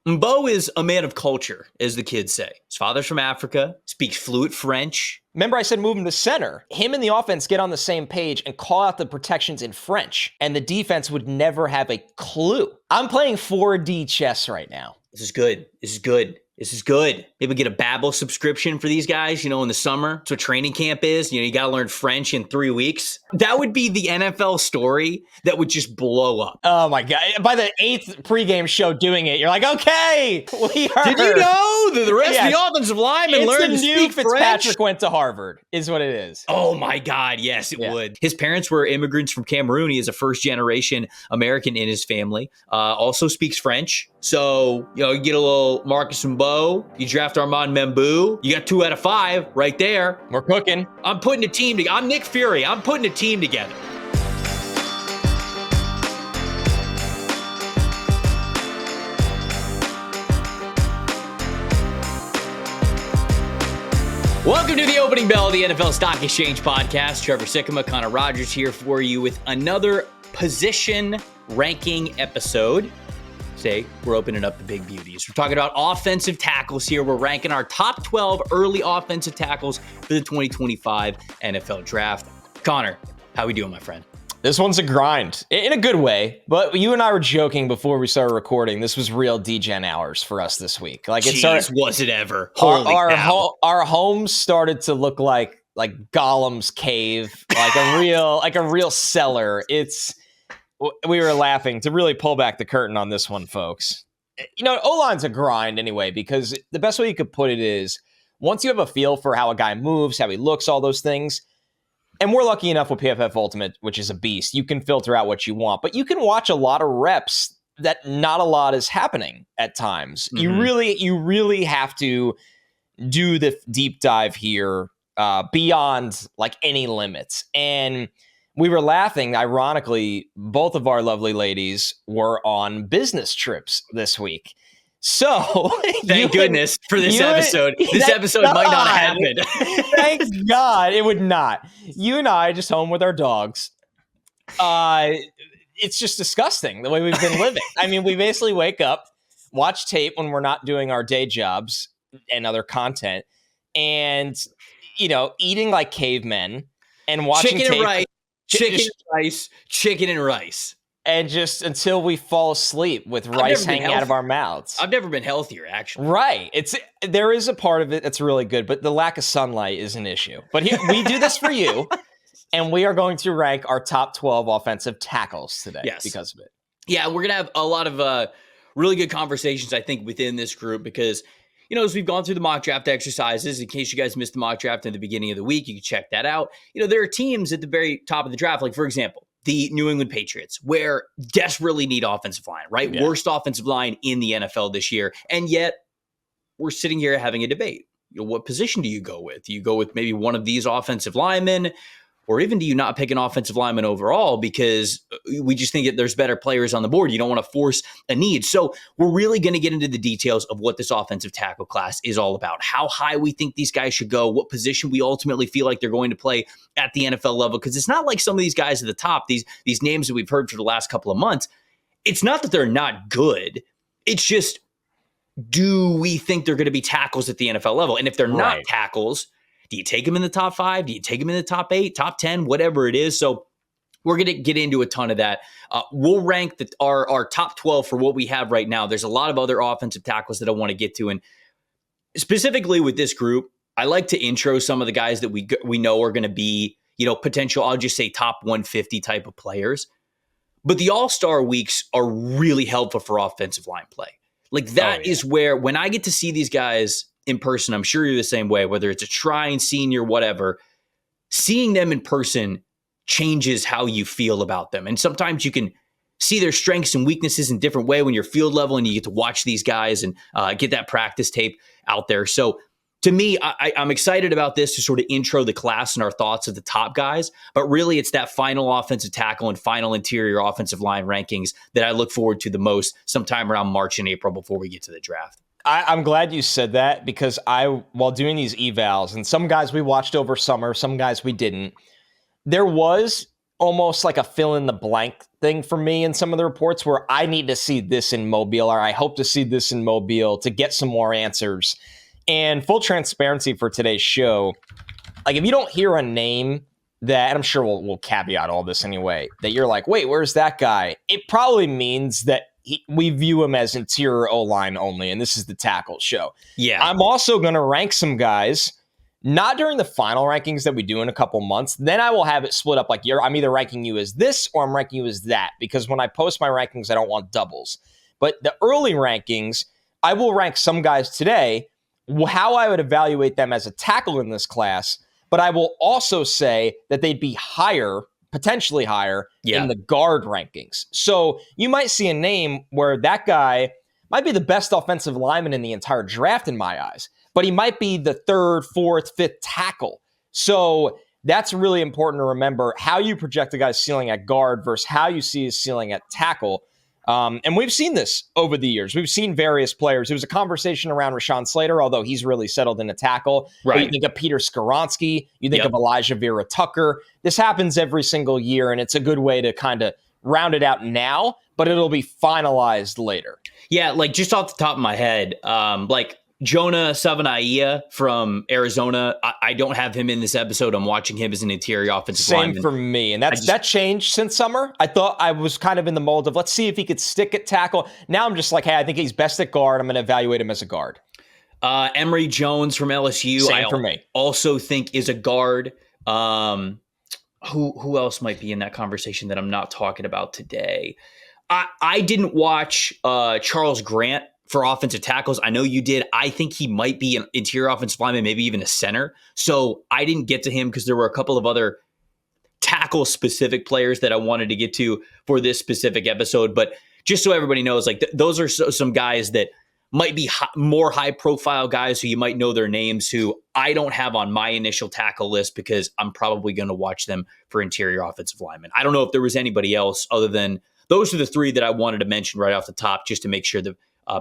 Mbow is a man of culture, as the kids say. His father's from Africa, speaks fluent French. Remember I said move him to center. Him and the offense get on the same page and call out the protections in French, and the defense would never have a clue. I'm playing 4D chess right now. This is good. This is good. This is good. Maybe get a Babbel subscription for these guys, in the summer. That's what training camp is. You got to learn French in 3 weeks. That would be the NFL story that would just blow up. Oh, my God. By the 8th pregame show doing it, you're like, okay, we are. Did you know that the rest of the offensive linemen learned to speak French? Fitzpatrick went to Harvard, is what it is. Oh, my God. Yes, it would. His parents were immigrants from Cameroon. He is a first-generation American in his family. Also speaks French. So, you get a little Marcus Mbow. You draft Armand Membou. You got 2 out of 5 right there. We're cooking. I'm putting a team together. I'm Nick Fury. I'm putting a team together. Welcome to the opening bell of the NFL Stock Exchange podcast. Trevor Sikkema, Connor Rogers here for you with another position ranking episode. Today, we're opening up the big beauties. We're talking about offensive tackles here. We're ranking our top 12 early offensive tackles for the 2025 NFL Draft. Connor, how we doing, my friend? This one's a grind, in a good way. But you and I were joking before we started recording. This was real D-Gen hours for us this week. Like, was it ever? Holy cow. Our homes started to look like Gollum's cave, like a real cellar. We were laughing to really pull back the curtain on this one, folks. O-line's a grind anyway, because the best way you could put it is once you have a feel for how a guy moves, how he looks, all those things, and we're lucky enough with PFF Ultimate, which is a beast, you can filter out what you want, but you can watch a lot of reps that not a lot is happening at times. Mm-hmm. You really have to do the deep dive here beyond like any limits. And we were laughing. Ironically, both of our lovely ladies were on business trips this week. So thank goodness for this episode. This episode might not have happened. Thank God it would not. You and I just home with our dogs. It's just disgusting the way we've been living. I mean, we basically wake up, watch tape when we're not doing our day jobs and other content, and eating like cavemen and watching chicken tape. And rice. Chicken and rice. And just until we fall asleep with rice hanging out of our mouths. I've never been healthier, actually. Right. There is a part of it that's really good, but the lack of sunlight is an issue. But we do this for you, and we are going to rank our top 12 offensive tackles today because of it. Yeah, we're going to have a lot of really good conversations, I think, within this group because, as we've gone through the mock draft exercises, in case you guys missed the mock draft in the beginning of the week, you can check that out. There are teams at the very top of the draft, like, for example, the New England Patriots, where desperately need offensive line, right? Yeah. Worst offensive line in the NFL this year. And yet we're sitting here having a debate. What position do you go with? Do you go with maybe one of these offensive linemen? Or even do you not pick an offensive lineman overall because we just think that there's better players on the board? You don't want to force a need. So we're really going to get into the details of what this offensive tackle class is all about, how high we think these guys should go, what position we ultimately feel like they're going to play at the NFL level. Because it's not like some of these guys at the top, these names that we've heard for the last couple of months, it's not that they're not good. It's just, do we think they're going to be tackles at the NFL level? And if they're not tackles, do you take them in the top 5? Do you take them in the top 8, top 10, whatever it is? So we're going to get into a ton of that. We'll rank our top 12 for what we have right now. There's a lot of other offensive tackles that I want to get to. And specifically with this group, I like to intro some of the guys that we know are going to be, potential, I'll just say top 150 type of players. But the All-Star weeks are really helpful for offensive line play. Like that is where, when I get to see these guys in person, I'm sure you're the same way, whether it's a trying senior, whatever, seeing them in person changes how you feel about them. And sometimes you can see their strengths and weaknesses in different way when you're field level and you get to watch these guys and get that practice tape out there. So to me, I'm excited about this to sort of intro the class and our thoughts of the top guys, but really it's that final offensive tackle and final interior offensive line rankings that I look forward to the most sometime around March and April before we get to the draft. I'm glad you said that because while doing these evals, and some guys we watched over summer, some guys we didn't, there was almost like a fill in the blank thing for me in some of the reports where I need to see this in Mobile, or I hope to see this in Mobile to get some more answers. And full transparency for today's show, like if you don't hear a name that, and I'm sure we'll caveat all this anyway, that you're like, wait, where's that guy? It probably means that we view him as interior O-line only, and this is the tackle show. Yeah. I'm also going to rank some guys, not during the final rankings that we do in a couple months. Then I will have it split up like I'm either ranking you as this or I'm ranking you as that, because when I post my rankings, I don't want doubles. But the early rankings, I will rank some guys today, how I would evaluate them as a tackle in this class, but I will also say that they'd be higher, potentially higher, in the guard rankings. So you might see a name where that guy might be the best offensive lineman in the entire draft in my eyes, but he might be the third, fourth, fifth tackle. So that's really important to remember how you project a guy's ceiling at guard versus how you see his ceiling at tackle. And we've seen this over the years. We've seen various players. It was a conversation around Rashawn Slater, although he's really settled in a tackle. Right. But you think of Peter Skoronski. You think of Elijah Vera Tucker. This happens every single year, and it's a good way to kind of round it out now, but it'll be finalized later. Yeah, like just off the top of my head, like Jonah Savanaia from Arizona, I don't have him in this episode. I'm watching him as an interior offensive lineman. Same for me, and that changed since summer. I thought I was kind of in the mold of let's see if he could stick at tackle. Now I'm just like, hey, I think he's best at guard. I'm going to evaluate him as a guard. Emory Jones from LSU, Same for me. Also think is a guard. Who else might be in that conversation that I'm not talking about today? I didn't watch Charles Grant for offensive tackles. I know you did. I think he might be an interior offensive lineman, maybe even a center. So I didn't get to him because there were a couple of other tackle-specific players that I wanted to get to for this specific episode. But just so everybody knows, like those are some guys that might be more high-profile guys who you might know their names, who I don't have on my initial tackle list because I'm probably going to watch them for interior offensive linemen. I don't know if there was anybody else other than those are the three that I wanted to mention right off the top, just to make sure that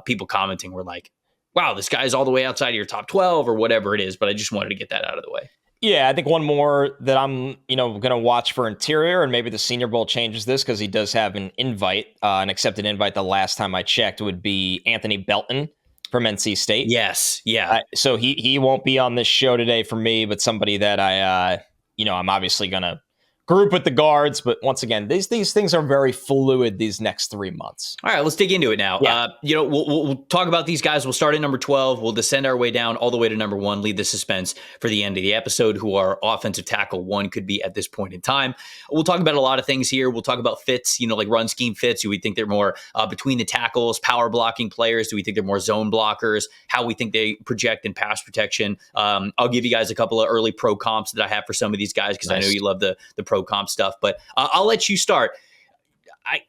people commenting were like, wow, this guy's all the way outside of your top 12 or whatever it is. But I just wanted to get that out of the way. Yeah, I think one more that I'm, going to watch for interior, and maybe the Senior Bowl changes this because he does have an invite, an accepted invite. The last time I checked would be Anthony Belton from NC State. Yes, yeah. So he won't be on this show today for me, but somebody that I'm obviously going to group with the guards. But once again, these things are very fluid these next 3 months. All right, let's dig into it now. Yeah. We'll talk about these guys. We'll start at number 12. We'll descend our way down all the way to number 1, leave the suspense for the end of the episode, who our offensive tackle 1 could be at this point in time. We'll talk about a lot of things here. We'll talk about fits, like run scheme fits. Do we think they're more between the tackles, power blocking players? Do we think they're more zone blockers? How we think they project in pass protection? I'll give you guys a couple of early pro comps that I have for some of these guys because I know you love the pro comp stuff, but I'll let you start.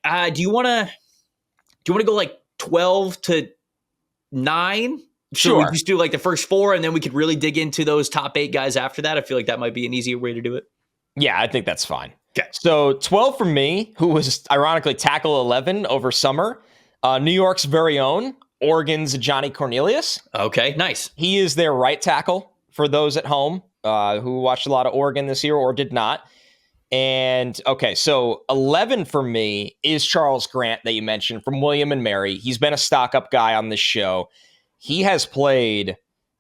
Do you want to go like 12 to 9? Sure. So we just do like the first 4 and then we could really dig into those top 8 guys after that. I feel like that might be an easier way to do it. Yeah, I think that's fine. Okay. So 12 for me, who was ironically tackle 11 over summer, New York's very own, Oregon's Johnny Cornelius. Okay, nice. He is their right tackle for those at home who watched a lot of Oregon this year or did not. And okay, so 11 for me is Charles Grant that you mentioned from William and Mary. He's been a stock-up guy on this show. He has played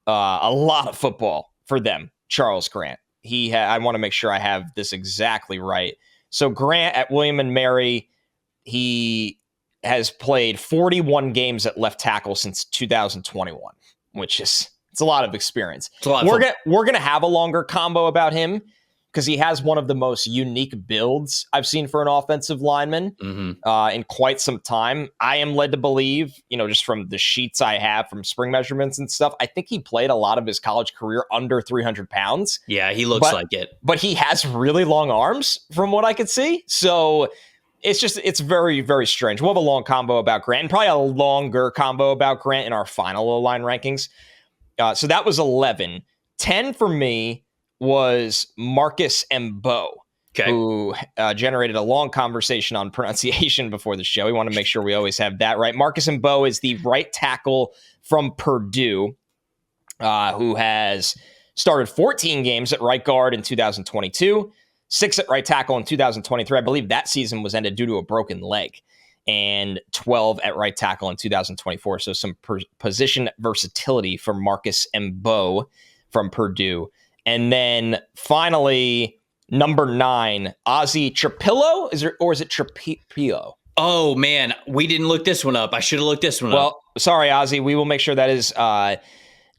a lot of football for them, Charles Grant. I want to make sure I have this exactly right. So Grant at William and Mary, he has played 41 games at left tackle since 2021, which is it's a lot of experience. It's a lot of we're gonna have a longer combo about him because he has one of the most unique builds I've seen for an offensive lineman in quite some time. I am led to believe, just from the sheets I have from spring measurements and stuff, I think he played a lot of his college career under 300 pounds. Yeah, he looks like it. But he has really long arms from what I could see. So it's very, very strange. We'll have a long combo about Grant and probably a longer combo about Grant in our final O-line rankings. So that was 11. 10 for me was Marcus Mbow, who generated a long conversation on pronunciation before the show. We want to make sure we always have that right. Marcus Mbow is the right tackle from Purdue, who has started 14 games at right guard in 2022. 6 at right tackle in 2023. I believe that season was ended due to a broken leg, and 12 at right tackle in 2024. So some position versatility for Marcus Mbow from Purdue. And then finally, number 9, Ozzy Trapilo. Is it Trapilo? Oh, man. We didn't look this one up. I should have looked this one up. Well, sorry, Ozzy. We will make sure that is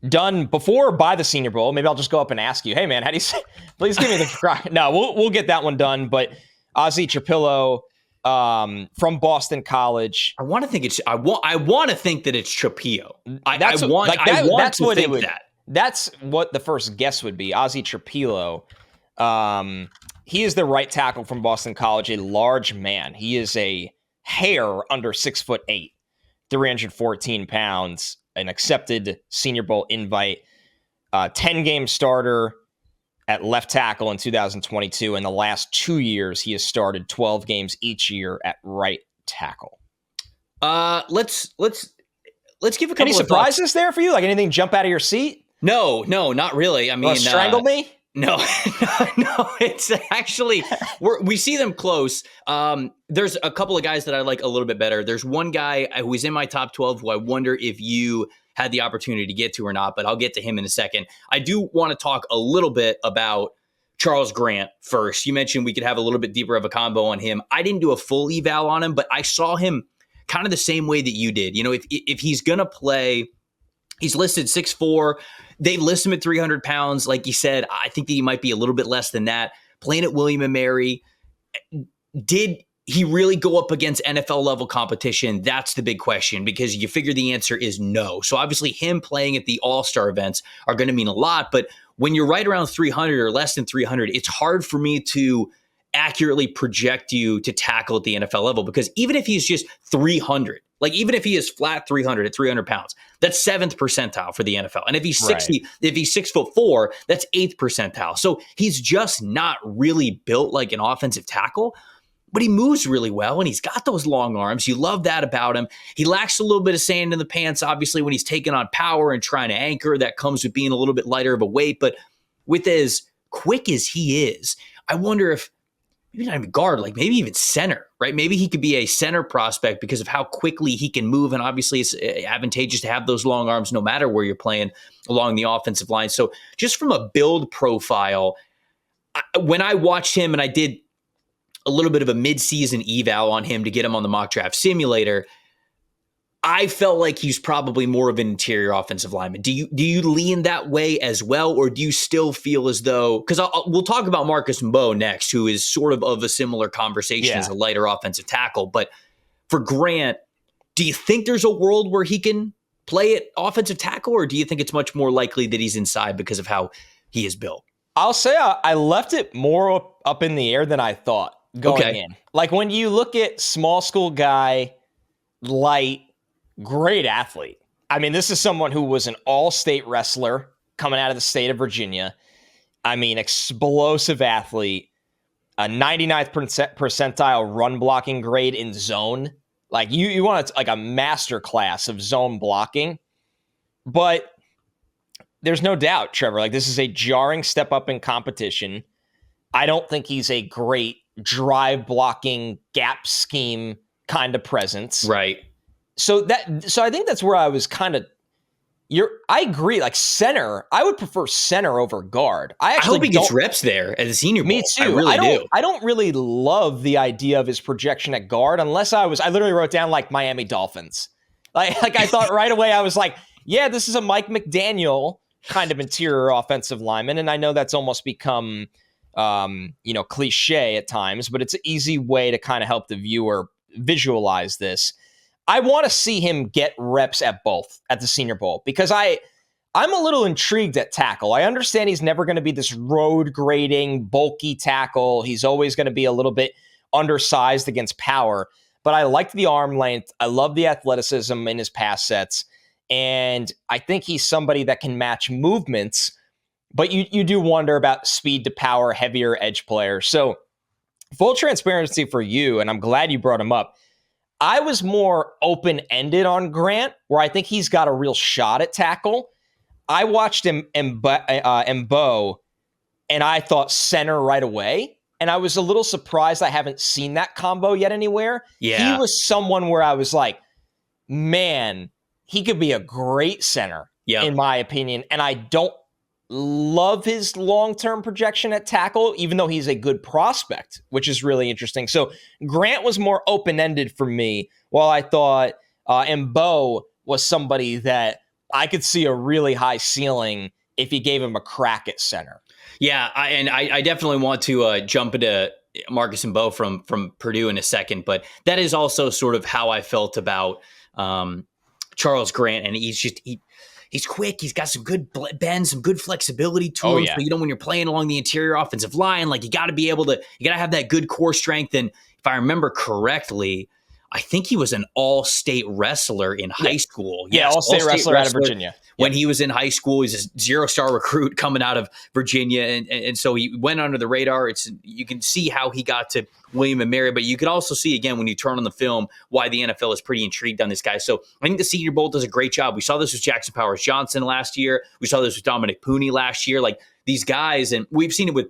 done before or by the Senior Bowl. Maybe I'll just go up and ask you, hey, man, how do you say? Please give me the No, we'll get that one done. But Ozzy Trapilo from Boston College. I want to think it's. I want to think that it's Trapilo. That's what the first guess would be. Ozzy Trapilo. He is the right tackle from Boston College, a large man. He is a hair under 6'8", 314 pounds, an accepted Senior Bowl invite, 10-game starter at left tackle in 2022. In the last 2 years, he has started 12 games each year at right tackle. Let's give a couple Any surprises there for you? Like anything jump out of your seat? No, not really. I mean, strangle me? No, it's actually, we see them close. There's a couple of guys that I like a little bit better. There's one guy who is in my top 12 who I wonder if you had the opportunity to get to or not, but I'll get to him in a second. I do want to talk a little bit about Charles Grant first. You mentioned we could have a little bit deeper of a combo on him. I didn't do a full eval on him, but I saw him kind of the same way that you did. You know, if he's going to play, he's listed 6'4". They list him at 300 pounds. Like you said, I think that he might be a little bit less than that. Playing at William & Mary, did he really go up against NFL level competition? That's the big question, because you figure the answer is no. So obviously him playing at the All-Star events are going to mean a lot. But when you're right around 300 or less than 300, it's hard for me to accurately project you to tackle at the NFL level, because even if he's just 300, like even if he is flat 300 at 300 pounds, that's 7th percentile for the NFL. And if he's 60, if he's 6'4", that's 8th percentile. So he's just not really built like an offensive tackle, but he moves really well and he's got those long arms. You love that about him. He lacks a little bit of sand in the pants, obviously, when he's taking on power and trying to anchor. That comes with being a little bit lighter of a weight. But with as quick as he is, I wonder if maybe not even guard, like maybe even center, right? Maybe he could be a center prospect because of how quickly he can move. And obviously it's advantageous to have those long arms no matter where you're playing along the offensive line. So just from a build profile, when I watched him, and I did a little bit of a mid-season eval on him to get him on the mock draft simulator, I felt like he's probably more of an interior offensive lineman. Do you lean that way as well, or do you still feel as though, because we'll talk about Marcus Mbow next, who is sort of a similar conversation as a lighter offensive tackle. But for Grant, do you think there's a world where he can play at offensive tackle, or do you think it's much more likely that he's inside because of how he is built? I'll say I left it more up in the air than I thought going in. Like when you look at small school guy, light, great athlete. I mean, this is someone who was an all-state wrestler coming out of the state of Virginia. I mean, explosive athlete, a 99th percentile run blocking grade in zone. Like you want like a master class of zone blocking. But there's no doubt, Trevor, like this is a jarring step up in competition. I don't think he's a great drive blocking gap scheme kind of presence. Right. So I think that's where I was kind of. I agree. Like center, I would prefer center over guard. I hope he gets reps there at the Senior Bowl. Me too. I really do. I don't really love the idea of his projection at guard unless I literally wrote down like Miami Dolphins. Like I thought right away. I was like, yeah, this is a Mike McDaniel kind of interior offensive lineman, and I know that's almost become cliche at times, but it's an easy way to kind of help the viewer visualize this. I want to see him get reps at both at the Senior Bowl because I'm a little intrigued at tackle. I understand he's never going to be this road grading, bulky tackle. He's always going to be a little bit undersized against power, but I like the arm length. I love the athleticism in his pass sets, and I think he's somebody that can match movements, but you do wonder about speed to power, heavier edge players. So full transparency for you, and I'm glad you brought him up. I was more open-ended on Grant, where I think he's got a real shot at tackle. I watched him Mbow, and I thought center right away. and I was a little surprised I haven't seen that combo yet anywhere. Yeah. He was someone where I was like, man, he could be a great center, in my opinion. And I don't love his long-term projection at tackle, even though he's a good prospect, which is really interesting. So Grant was more open-ended for me, while I thought Mbow was somebody that I could see a really high ceiling if you gave him a crack at center. Yeah, I definitely want to jump into Marcus Mbow from Purdue in a second, but that is also sort of how I felt about Charles Grant, and he's quick. He's got some good bend, some good flexibility to him. Yeah. So, when you're playing along the interior offensive line, like you got to have that good core strength. And if I remember correctly, I think he was an all-state wrestler in high school. Yeah, Yes, all-state wrestler out of Virginia. When he was in high school, he's a 0-star recruit coming out of Virginia. And so he went under the radar. You can see how he got to William and Mary, but you can also see, again, when you turn on the film, why the NFL is pretty intrigued on this guy. So I think the Senior Bowl does a great job. We saw this with Jackson Powers Johnson last year. We saw this with Dominic Pooney last year. Like these guys, and we've seen it with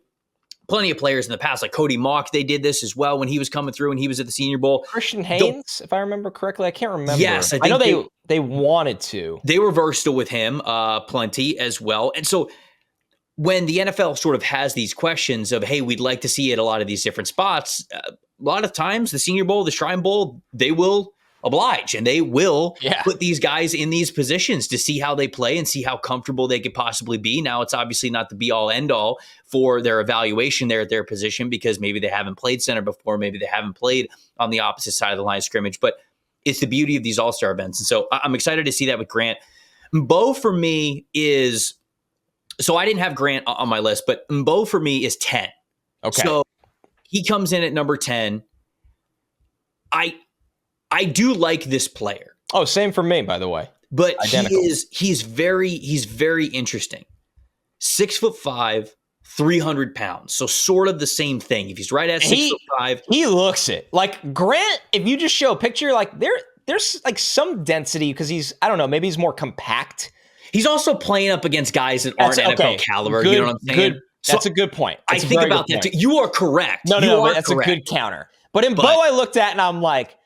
plenty of players in the past, like Cody Mock. They did this as well when he was coming through and he was at the Senior Bowl. Christian Haynes, if I remember correctly. I can't remember. Yes, I know they wanted to. They were versatile with him plenty as well. And so when the NFL sort of has these questions of, hey, we'd like to see it at a lot of these different spots, a lot of times the Senior Bowl, the Shrine Bowl, they will oblige and they will put these guys in these positions to see how they play and see how comfortable they could possibly be. Now, it's obviously not the be-all, end-all for their evaluation there at their position because maybe they haven't played center before, maybe they haven't played on the opposite side of the line of scrimmage, but it's the beauty of these all-star events. And so I'm excited to see that with Grant. Mbow for me is, so I didn't have Grant on my list, but Mbow for me is 10. Okay. So he comes in at number 10. I do like this player. Oh, same for me, by the way. But identical. he's very interesting. 6'5", 300 pounds. So sort of the same thing. If he's right at 6'5", he looks it. Like Grant, if you just show a picture, like there's like some density because I don't know, maybe he's more compact. He's also playing up against guys that aren't NFL caliber. Good, you know what I'm saying? That's a good point. I think about that too. You are correct. No, that's correct. A good counter. But in Mbow, I looked at and I'm like,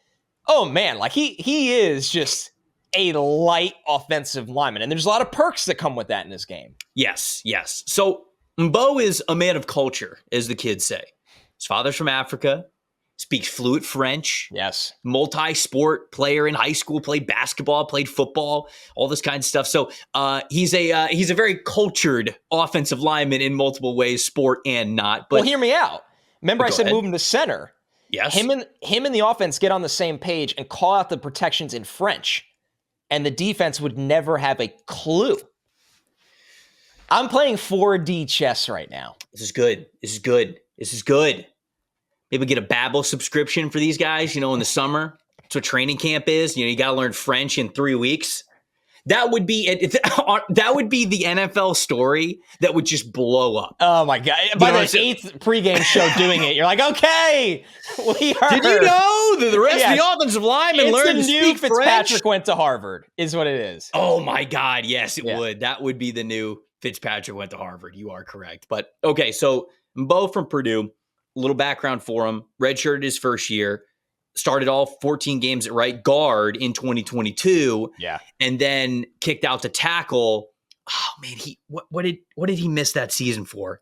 oh man, like he is just a light offensive lineman. And there's a lot of perks that come with that in this game. Yes. So Mbow is a man of culture, as the kids say. His father's from Africa, speaks fluent French. Yes. Multi-sport player in high school, played basketball, played football, all this kind of stuff. So he's a very cultured offensive lineman in multiple ways, sport and not. But well, hear me out. Remember I said move him to center. Yes. Him and the offense get on the same page and call out the protections in French, and the defense would never have a clue. I'm playing 4D chess right now. This is good. Maybe get a Babbel subscription for these guys, in the summer. That's what training camp is. You got to learn French in 3 weeks. That would be the NFL story that would just blow up. Oh my God. By the 8th pregame show doing it, you're like, okay, we heard. Did you know that the rest of the offensive linemen learned to speak French? Fitzpatrick went to Harvard, is what it is. Oh my God. Yes, it would. That would be the new Fitzpatrick went to Harvard. You are correct. But okay, so Mbow from Purdue, a little background for him. Redshirted his first year. Started all 14 games at right guard in 2022. Yeah. And then kicked out to tackle. Oh man, what did he miss that season for?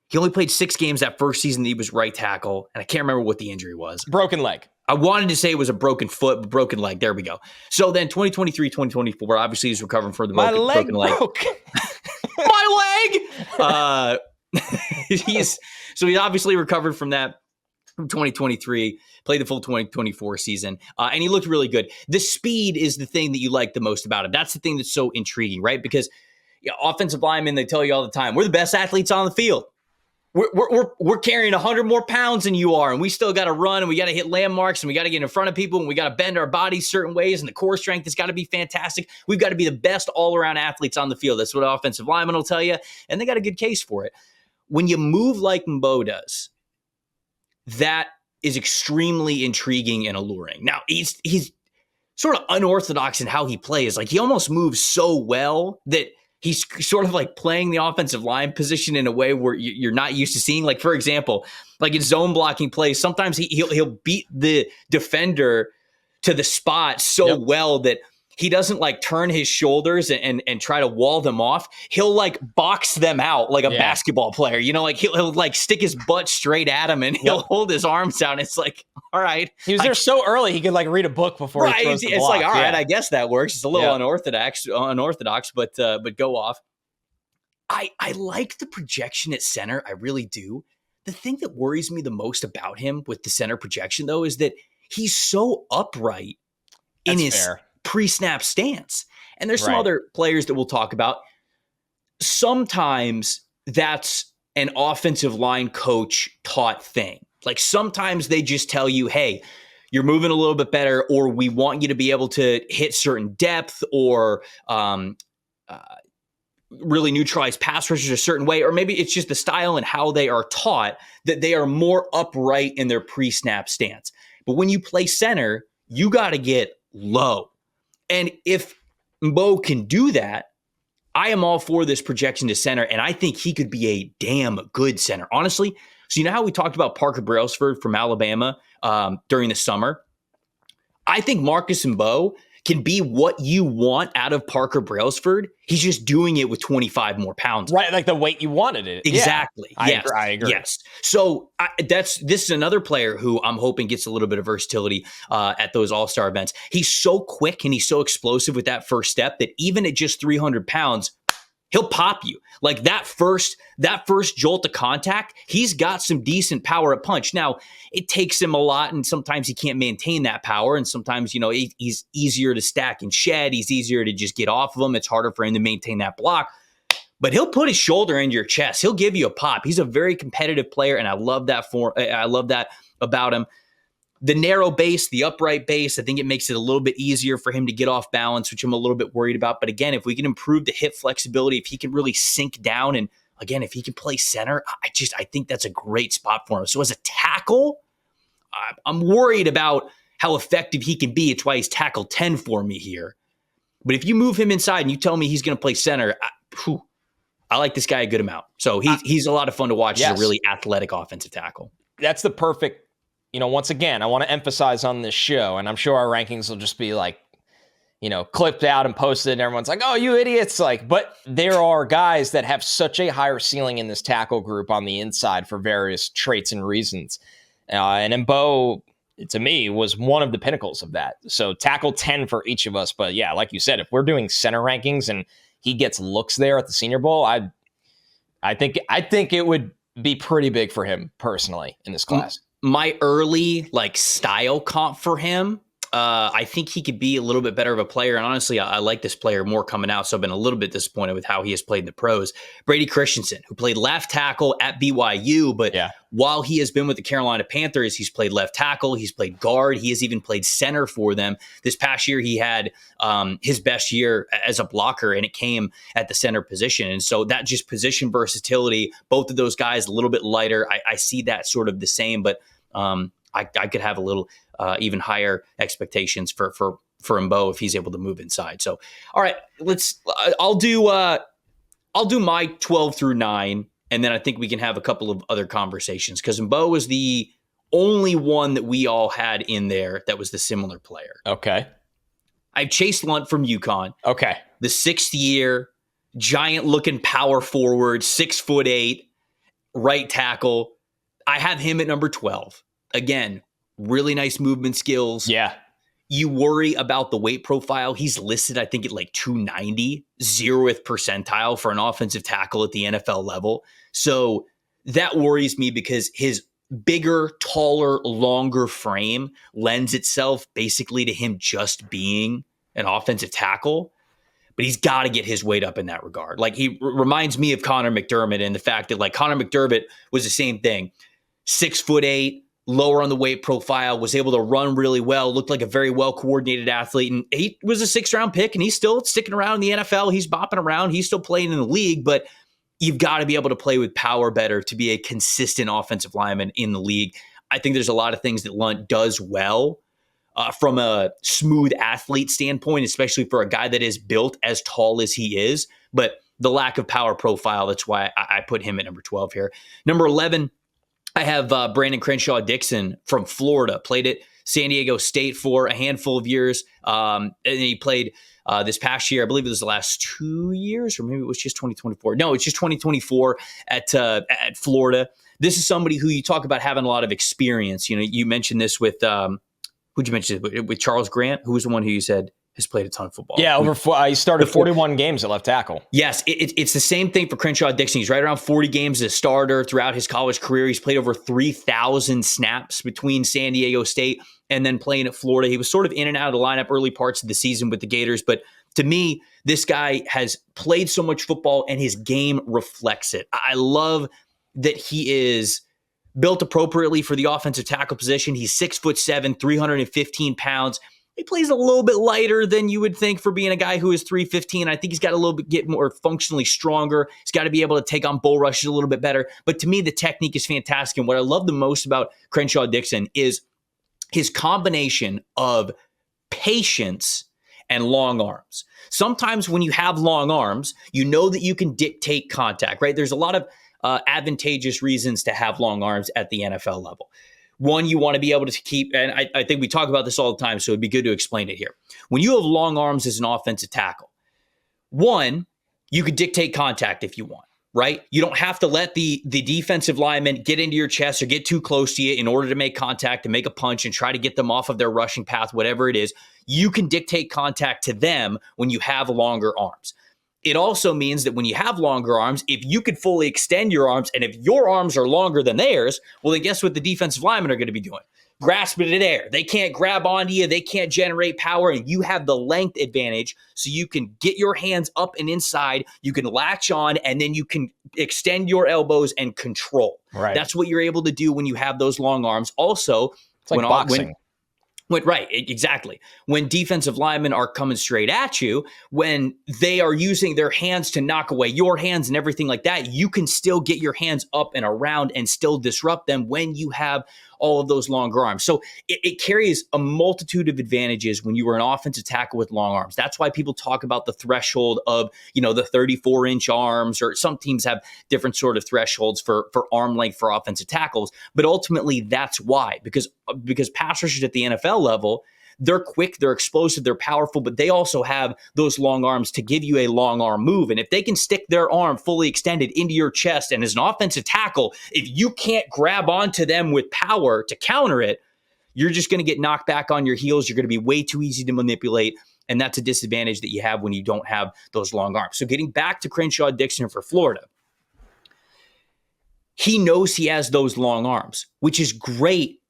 He only played 6 games that first season that he was right tackle, and I can't remember what the injury was. Broken leg. I wanted to say it was a broken foot, but broken leg. There we go. So then 2023, 2024, obviously he's recovering from the broken leg. My leg! He's obviously recovered from that. From 2023, played the full 2024 season, and he looked really good. The speed is the thing that you like the most about him. That's the thing that's so intriguing, right? Because offensive linemen, they tell you all the time, we're the best athletes on the field. We're carrying 100 more pounds than you are, and we still got to run, and we got to hit landmarks, and we got to get in front of people, and we got to bend our bodies certain ways, and the core strength has got to be fantastic. We've got to be the best all-around athletes on the field. That's what offensive linemen will tell you, and they got a good case for it. When you move like Mbow does, that is extremely intriguing and alluring. Now, he's sort of unorthodox in how he plays. Like, he almost moves so well that he's sort of like playing the offensive line position in a way where you're not used to seeing. Like, for example, like in zone blocking plays, sometimes he'll beat the defender to the spot so well that he doesn't like turn his shoulders and try to wall them off. He'll like box them out like a basketball player, like he'll like stick his butt straight at him and he'll hold his arms out. It's like, all right. He was there so early he could like read a book before he throws the block. It's like, all right, I guess that works. It's a little unorthodox, but go off. I like the projection at center. I really do. The thing that worries me the most about him with the center projection, though, is that he's so upright in his pre-snap stance. And there's some other players that we'll talk about. Sometimes that's an offensive line coach taught thing. Like sometimes they just tell you, hey, you're moving a little bit better, or we want you to be able to hit certain depth or really neutralize pass rushers a certain way, or maybe it's just the style and how they are taught that they are more upright in their pre-snap stance. But when you play center, you got to get low. And if Mbow can do that, I am all for this projection to center, and I think he could be a damn good center. Honestly, so you know how we talked about Parker Brailsford from Alabama during the summer? I think Marcus Mbow can be what you want out of Parker Brailsford. He's just doing it with 25 more pounds. Right, like the weight you wanted it. Exactly. Yeah, I agree. Yes. So this is another player who I'm hoping gets a little bit of versatility at those all-star events. He's so quick and he's so explosive with that first step that even at just 300 pounds, he'll pop you. Like that first jolt of contact, he's got some decent power at punch. Now, it takes him a lot, and sometimes he can't maintain that power, and sometimes, he's easier to stack and shed. He's easier to just get off of him. It's harder for him to maintain that block. But he'll put his shoulder into your chest. He'll give you a pop. He's a very competitive player, and I love that about him. The narrow base, the upright base, I think it makes it a little bit easier for him to get off balance, which I'm a little bit worried about. But again, if we can improve the hip flexibility, if he can really sink down, and again, if he can play center, I think that's a great spot for him. So as a tackle, I'm worried about how effective he can be. It's why he's tackle 10 for me here. But if you move him inside and you tell me he's going to play center, I like this guy a good amount. So he's a lot of fun to watch. Yes. He's a really athletic offensive tackle. That's the perfect. Once again, I want to emphasize on this show, and I'm sure our rankings will just be like, clipped out and posted, and everyone's like, oh, you idiots. But there are guys that have such a higher ceiling in this tackle group on the inside for various traits and reasons. And Mbow, to me, was one of the pinnacles of that. So tackle 10 for each of us. But yeah, like you said, if we're doing center rankings and he gets looks there at the Senior Bowl, I think it would be pretty big for him personally in this class. My early style comp for him, I think he could be a little bit better of a player. And honestly, I like this player more coming out. So I've been a little bit disappointed with how he has played in the pros. Brady Christensen, who played left tackle at BYU, but while he has been with the Carolina Panthers, he's played left tackle, he's played guard, he has even played center for them. This past year, he had his best year as a blocker, and it came at the center position. And so that just position versatility, both of those guys a little bit lighter. I see that sort of the same, but I could have a little even higher expectations for Mbow if he's able to move inside. So, all right, I'll do my 12 through 9, and then I think we can have a couple of other conversations because Mbow was the only one that we all had in there that was the similar player. Okay. I have Chase Lunt from UConn. Okay. The 6th year, giant-looking power forward, 6'8", right tackle. I have him at number 12. Again, really nice movement skills. Yeah. You worry about the weight profile. He's listed, I think, at 290, 0th percentile for an offensive tackle at the NFL level. So that worries me because his bigger, taller, longer frame lends itself basically to him just being an offensive tackle. But he's got to get his weight up in that regard. He reminds me of Connor McDermott and the fact that Connor McDermott was the same thing. 6'8", lower on the weight profile, was able to run really well, looked like a very well-coordinated athlete, and he was a 6th-round pick, and he's still sticking around in the NFL. He's bopping around. He's still playing in the league, but you've got to be able to play with power better to be a consistent offensive lineman in the league. I think there's a lot of things that Lunt does well from a smooth athlete standpoint, especially for a guy that is built as tall as he is, but the lack of power profile. That's why I put him at number 12 here. Number 11, I have Brandon Crenshaw-Dickson from Florida. Played at San Diego State for a handful of years. And he played this past year, I believe it was the last 2 years, or maybe it was just 2024. No, it's just 2024 at Florida. This is somebody who you talk about having a lot of experience. You mentioned this with, who'd you mention? With Charles Grant, who was the one who you said has played a ton of football. Yeah, he started 41 games at left tackle. Yes, it's the same thing for Crenshaw-Dickson. He's right around 40 games as a starter throughout his college career. He's played over 3,000 snaps between San Diego State and then playing at Florida. He was sort of in and out of the lineup early parts of the season with the Gators, but to me, this guy has played so much football and his game reflects it. I love that he is built appropriately for the offensive tackle position. He's 6'7", 315 pounds. He plays a little bit lighter than you would think for being a guy who is 315. I think he's got a little bit get more functionally stronger. He's got to be able to take on bull rushes a little bit better. But to me, the technique is fantastic. And what I love the most about Crenshaw-Dickson is his combination of patience and long arms. Sometimes when you have long arms, you know that you can dictate contact, right? There's a lot of advantageous reasons to have long arms at the NFL level. One, you want to be able to keep, and I think we talk about this all the time, so it'd be good to explain it here. When you have long arms as an offensive tackle, one, you could dictate contact if you want, right? You don't have to let the defensive lineman get into your chest or get too close to you in order to make contact and make a punch and try to get them off of their rushing path, whatever it is. You can dictate contact to them when you have longer arms. It also means that when you have longer arms, if you could fully extend your arms, and if your arms are longer than theirs, well, then guess what the defensive linemen are going to be doing? Grasping at air. They can't grab onto you. They can't generate power, and you have the length advantage, so you can get your hands up and inside. You can latch on, and then you can extend your elbows and control. Right. That's what you're able to do when you have those long arms. Also, it's like boxing. Right, exactly. When defensive linemen are coming straight at you, when they are using their hands to knock away your hands and everything like that, you can still get your hands up and around and still disrupt them when you have all of those longer arms. So it carries a multitude of advantages when you are an offensive tackle with long arms. That's why people talk about the threshold of, the 34-inch arms, or some teams have different sort of thresholds for arm length for offensive tackles. But ultimately, that's why, because pass rushers at the NFL level, they're quick, they're explosive, they're powerful, but they also have those long arms to give you a long arm move. And if they can stick their arm fully extended into your chest, and as an offensive tackle, if you can't grab onto them with power to counter it, you're just going to get knocked back on your heels. You're going to be way too easy to manipulate. And that's a disadvantage that you have when you don't have those long arms. So getting back to Crenshaw-Dickson for Florida, he knows he has those long arms, which is great,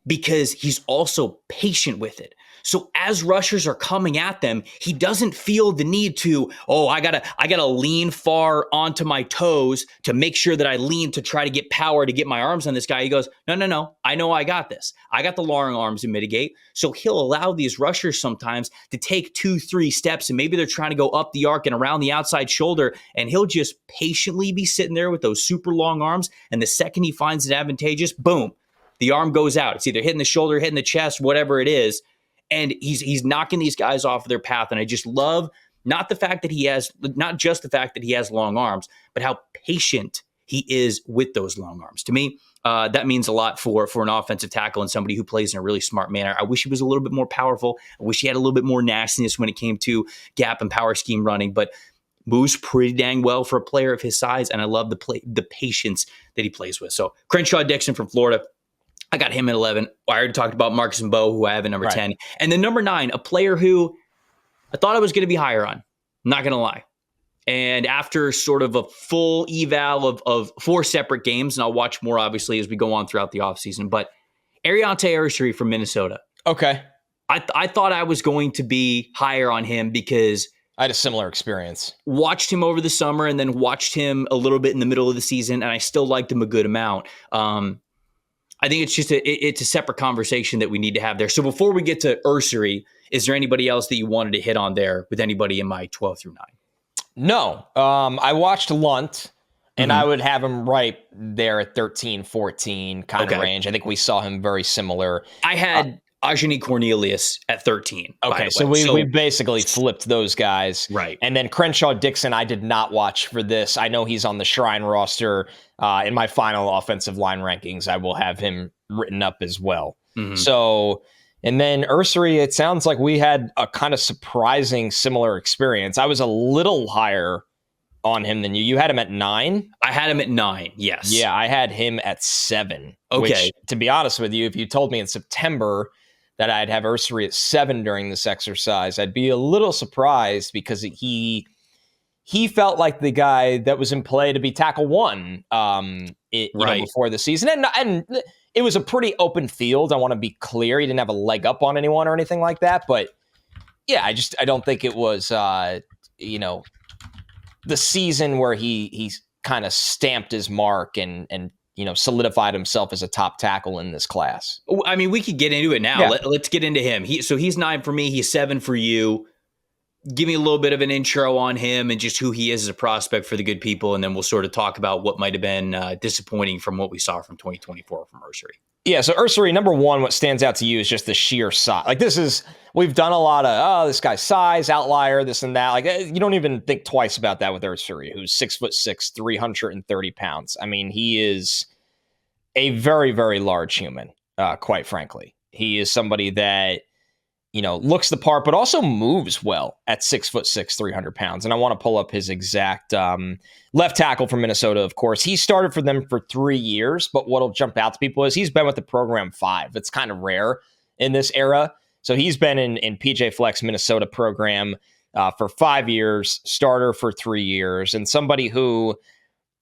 because he's also patient with it. So as rushers are coming at them, he doesn't feel the need to, I gotta lean far onto my toes to make sure that I lean to try to get power to get my arms on this guy. He goes, no, I know I got this. I got the long arms to mitigate. So he'll allow these rushers sometimes to take 2-3 steps, and maybe they're trying to go up the arc and around the outside shoulder, and he'll just patiently be sitting there with those super long arms. And the second he finds it advantageous, boom, the arm goes out. It's either hitting the shoulder, hitting the chest, whatever it is. And he's knocking these guys off of their path. And I just love not just the fact that he has long arms, but how patient he is with those long arms. To me, that means a lot for an offensive tackle and somebody who plays in a really smart manner. I wish he was a little bit more powerful. I wish he had a little bit more nastiness when it came to gap and power scheme running, but moves pretty dang well for a player of his size. And I love the patience that he plays with. So Crenshaw-Dickson from Florida, I got him at 11. I already talked about Marcus Mbow, who I have at number 10. And then number 9, a player who I thought I was going to be higher on. I'm not going to lie. And after sort of a full eval of 4 separate games, and I'll watch more, obviously, as we go on throughout the offseason, but Aireontae Ersery from Minnesota. Okay. I thought I was going to be higher on him because I had a similar experience. Watched him over the summer and then watched him a little bit in the middle of the season, and I still liked him a good amount. I think it's just it's a separate conversation that we need to have there. So before we get to Ersery, is there anybody else that you wanted to hit on there with anybody in my 12 through 9? No. I watched Lunt, and I would have him right there at 13, 14 kind of range. I think we saw him very similar. I had Ajani Cornelius at 13. Okay, so we basically flipped those guys. Right. And then Crenshaw Dixon, I did not watch for this. I know he's on the Shrine roster. In my final offensive line rankings, I will have him written up as well. Mm-hmm. So, and then Ersery, it sounds like we had a kind of surprising similar experience. I was a little higher on him than you. You had him at 9? I had him at 9, yes. Yeah, I had him at 7. Okay. Which, to be honest with you, if you told me in September that I'd have Ersery at 7 during this exercise, I'd be a little surprised because he felt like the guy that was in play to be tackle 1 before the season. And it was a pretty open field. I want to be clear. He didn't have a leg up on anyone or anything like that. But yeah, I don't think it was, the season where he's kind of stamped his mark and solidified himself as a top tackle in this class. I mean, we could get into it now. Yeah. Let's get into him. He's 9 for me. He's 7 for you. Give me a little bit of an intro on him and just who he is as a prospect for the good people, and then we'll sort of talk about what might have been disappointing from what we saw from 2024 from Ersery. Yeah, so Ersery, number one, what stands out to you is just the sheer size. Like, we've done a lot of, this guy's size, outlier, this and that. Like, you don't even think twice about that with Ersery, who's 6'6", 330 pounds. I mean, he is a very, very large human, quite frankly. He is somebody that, looks the part, but also moves well at 6'6", 300 pounds. And I want to pull up his exact left tackle from Minnesota, of course. He started for them for 3 years, but what'll jump out to people is he's been with the program 5. It's kind of rare in this era. So he's been in PJ Fleck's Minnesota program for 5 years, starter for 3 years, and somebody who,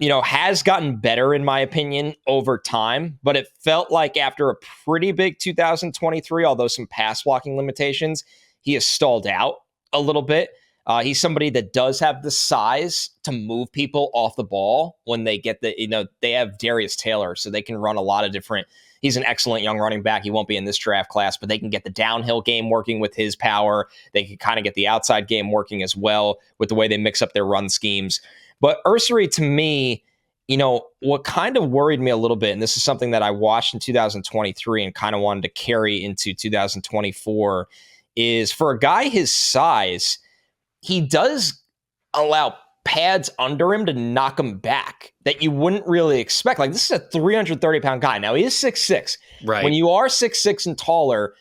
has gotten better, in my opinion, over time. But it felt like after a pretty big 2023, although some pass blocking limitations, he has stalled out a little bit. He's somebody that does have the size to move people off the ball when they get they have Darius Taylor, so they can run a lot of different. He's an excellent young running back. He won't be in this draft class, but they can get the downhill game working with his power. They can kind of get the outside game working as well with the way they mix up their run schemes. But Ersery, to me, what kind of worried me a little bit, and this is something that I watched in 2023 and kind of wanted to carry into 2024, is for a guy his size, he does allow pads under him to knock him back that you wouldn't really expect. Like, this is a 330-pound guy. Now, he is 6'6". Right. When you are 6'6" and taller,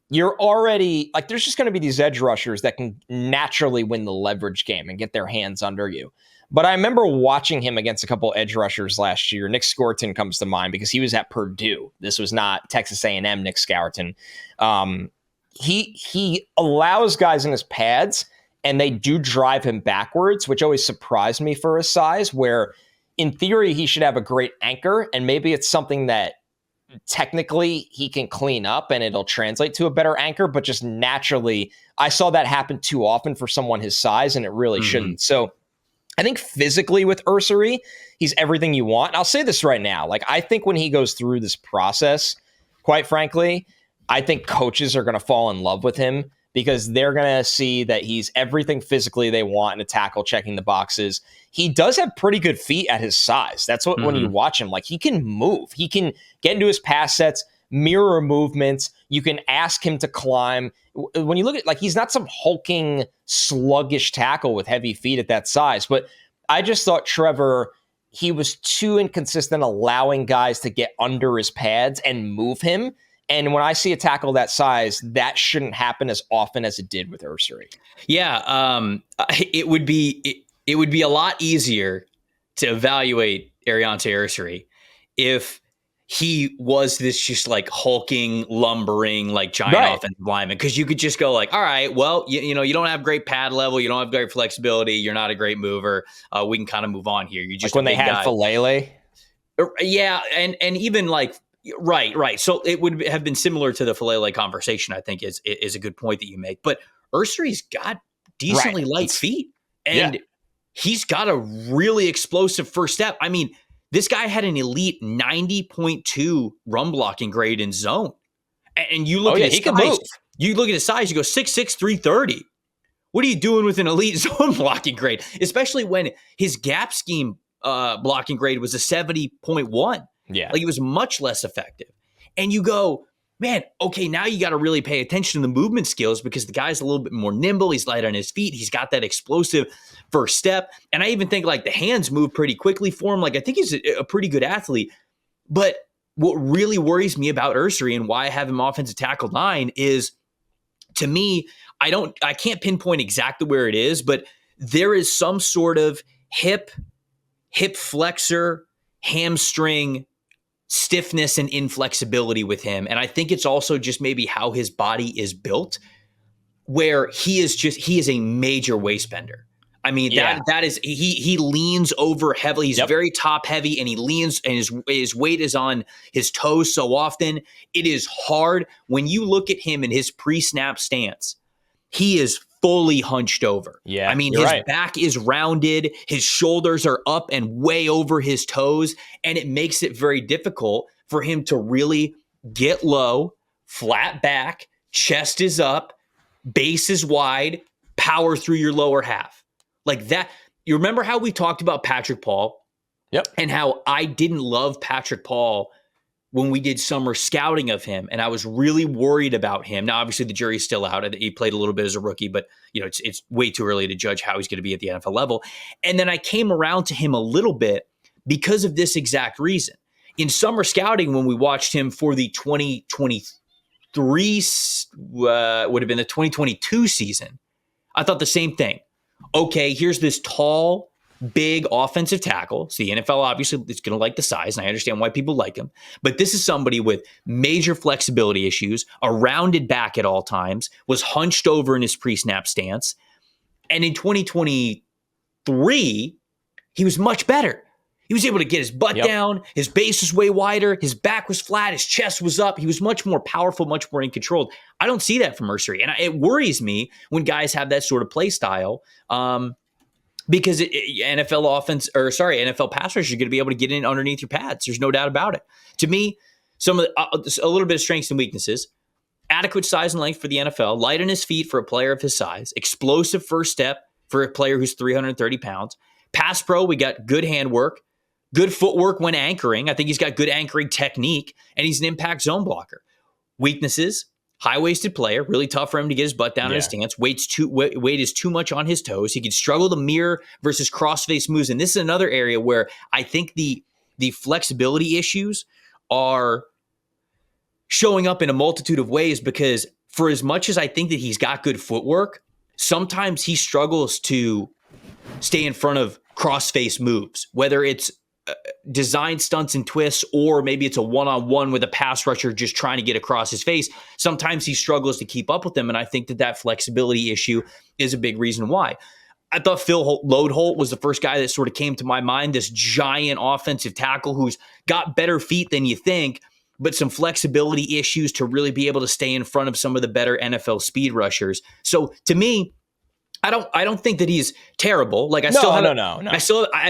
you're already, like, there's just going to be these edge rushers that can naturally win the leverage game and get their hands under you. But I remember watching him against a couple edge rushers last year. Nick Scourton comes to mind because he was at Purdue. This was not Texas A&M Nick Scourton. He allows guys in his pads, and they do drive him backwards, which always surprised me for his size, where in theory he should have a great anchor, and maybe it's something that technically he can clean up and it'll translate to a better anchor, but just naturally, I saw that happen too often for someone his size, and it really shouldn't. So I think physically with Ersery, he's everything you want. And I'll say this right now. Like, I think when he goes through this process, quite frankly, I think coaches are going to fall in love with him because they're going to see that he's everything physically they want in a tackle, checking the boxes. He does have pretty good feet at his size. That's what when you watch him, like, he can move. He can get into his pass sets, mirror movements. You can ask him to climb. When you look at, like, he's not some hulking, sluggish tackle with heavy feet at that size. But I just thought Trevor, he was too inconsistent allowing guys to get under his pads and move him. And when I see a tackle that size, that shouldn't happen as often as it did with Ersery. Yeah, it would be a lot easier to evaluate Aireontae Ersery if he was this just like hulking, lumbering, like giant offensive lineman. Because you could just go like, all right, well, you don't have great pad level, you don't have great flexibility, you're not a great mover. We can kind of move on here. You're just like when they had Falele. Yeah, and even like. Right. So it would have been similar to the Falele conversation, I think is a good point that you make. But Ersery's got decently light feet, and he's got a really explosive first step. I mean, this guy had an elite 90.2 run blocking grade in zone. And you look at his size, you look at his size, you go 6'6", 330. What are you doing with an elite zone blocking grade? Especially when his gap scheme blocking grade was a 70.1. Yeah. Like, it was much less effective. And you go, man, okay, now you got to really pay attention to the movement skills because the guy's a little bit more nimble. He's light on his feet. He's got that explosive first step. And I even think like the hands move pretty quickly for him. Like I think he's a pretty good athlete. But what really worries me about Ersery and why I have him offensive tackle 9 is, to me, I can't pinpoint exactly where it is, but there is some sort of hip flexor, hamstring stiffness and inflexibility with him. And I think it's also just maybe how his body is built, where he is a major waist bender. I mean, that is, he leans over heavily. He's very top heavy, and he leans, and his weight is on his toes so often. It is hard when you look at him in his pre-snap stance. He is fully hunched over. Yeah, I mean, his back is rounded, his shoulders are up and way over his toes, and it makes it very difficult for him to really get low, flat back, chest is up, base is wide, power through your lower half. Like that. You remember how we talked about Patrick Paul? Yep. And how I didn't love Patrick Paul when we did summer scouting of him, and I was really worried about him. Now, obviously, the jury's still out. He played a little bit as a rookie, but it's way too early to judge how he's going to be at the NFL level. And then I came around to him a little bit because of this exact reason. In summer scouting, when we watched him for the 2023, would have been the 2022 season, I thought the same thing. Okay, here's this tall, big offensive tackle. So the NFL obviously is going to like the size, and I understand why people like him. But this is somebody with major flexibility issues, a rounded back at all times, was hunched over in his pre-snap stance. And in 2023, he was much better. He was able to get his butt down. His base was way wider. His back was flat. His chest was up. He was much more powerful, much more in control. I don't see that from Ersery. And it worries me when guys have that sort of play style. Because NFL pass rushers are going to be able to get in underneath your pads. There's no doubt about it. To me, a little bit of strengths and weaknesses: adequate size and length for the NFL, light on his feet for a player of his size, explosive first step for a player who's 330 pounds. Pass pro, we got good handwork, good footwork when anchoring. I think he's got good anchoring technique, and he's an impact zone blocker. Weaknesses: high-waisted player, really tough for him to get his butt down in his stance. Weight is too much on his toes. He can struggle to mirror versus cross-face moves. And this is another area where I think the flexibility issues are showing up in a multitude of ways, because for as much as I think that he's got good footwork, sometimes he struggles to stay in front of cross-face moves, whether it's design stunts and twists, or maybe it's a one-on-one with a pass rusher just trying to get across his face. Sometimes he struggles to keep up with them, and I think that flexibility issue is a big reason why. I thought Phil Loadholt was the first guy that sort of came to my mind, this giant offensive tackle who's got better feet than you think, but some flexibility issues to really be able to stay in front of some of the better NFL speed rushers. So to me, I don't think that he's terrible. Like I have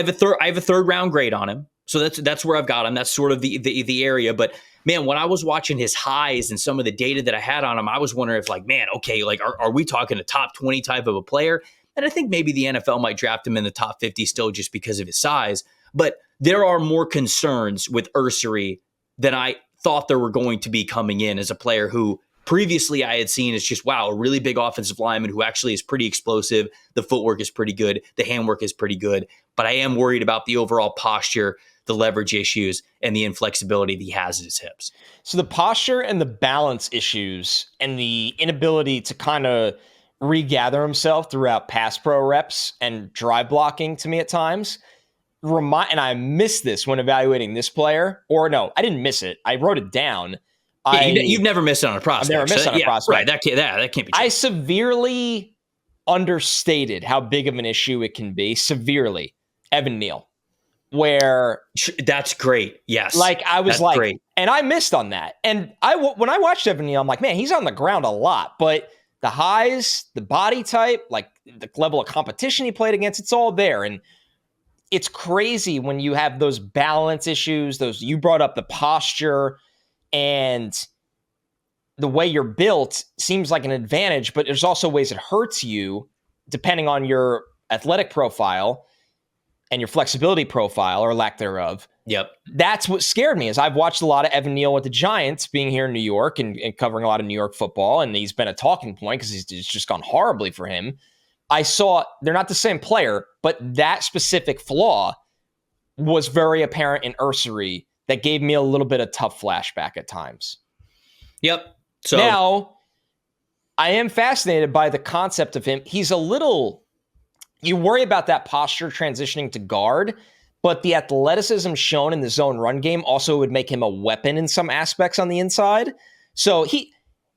a third round grade on him. So that's where I've got him. That's sort of the area. But man, when I was watching his highs and some of the data that I had on him, I was wondering if are we talking a top 20 type of a player? And I think maybe the NFL might draft him in the top 50 still just because of his size. But there are more concerns with Ersery than I thought there were going to be coming in as a player who previously I had seen as just, wow, a really big offensive lineman who actually is pretty explosive. The footwork is pretty good. The handwork is pretty good. But I am worried about the overall posture, the leverage issues, and the inflexibility that he has at his hips. So the posture and the balance issues and the inability to kind of regather himself throughout pass pro reps and drive blocking to me at times, and I missed this when evaluating this player. Or no, I didn't miss it. I wrote it down. You've never missed it on a prospect. I've never missed it on a prospect. Right, that can't be true. I severely understated how big of an issue it can be. Severely. Evan Neal. Where... That's great. Yes. Like, I was great. And I missed on that. And when I watched Evan Neal, I'm like, man, he's on the ground a lot. But the highs, the body type, like the level of competition he played against, it's all there. And it's crazy when you have those balance issues, you brought up the posture, and the way you're built seems like an advantage, but there's also ways it hurts you depending on your athletic profile and your flexibility profile, or lack thereof. Yep. That's what scared me. Is I've watched a lot of Evan Neal with the Giants, being here in New York and covering a lot of New York football, and he's been a talking point because it's just gone horribly for him. I saw they're not the same player, but that specific flaw was very apparent in Ersery. That gave me a little bit of tough flashback at times. Yep. So now I am fascinated by the concept of him. He's a little, you worry about that posture transitioning to guard, but the athleticism shown in the zone run game also would make him a weapon in some aspects on the inside. So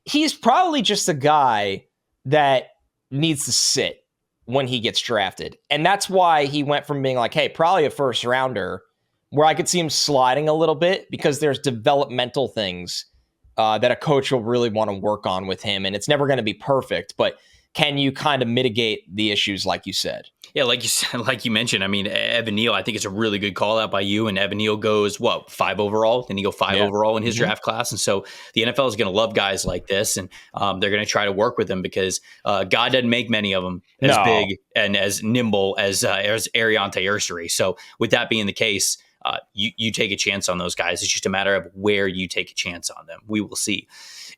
he's probably just a guy that needs to sit when he gets drafted. And that's why he went from being like, hey, probably a first rounder, where I could see him sliding a little bit because there's developmental things that a coach will really want to work on with him. And it's never going to be perfect, but can you kind of mitigate the issues like you said? Yeah, like you mentioned, I mean, Evan Neal, I think it's a really good call out by you. And Evan Neal goes, 5 overall? Then he go 5 overall in his draft class. And so the NFL is going to love guys like this. And they're going to try to work with them because God doesn't make many of them as big and as nimble as Aireontae Ersery. So with that being the case, you take a chance on those guys. It's just a matter of where you take a chance on them. We will see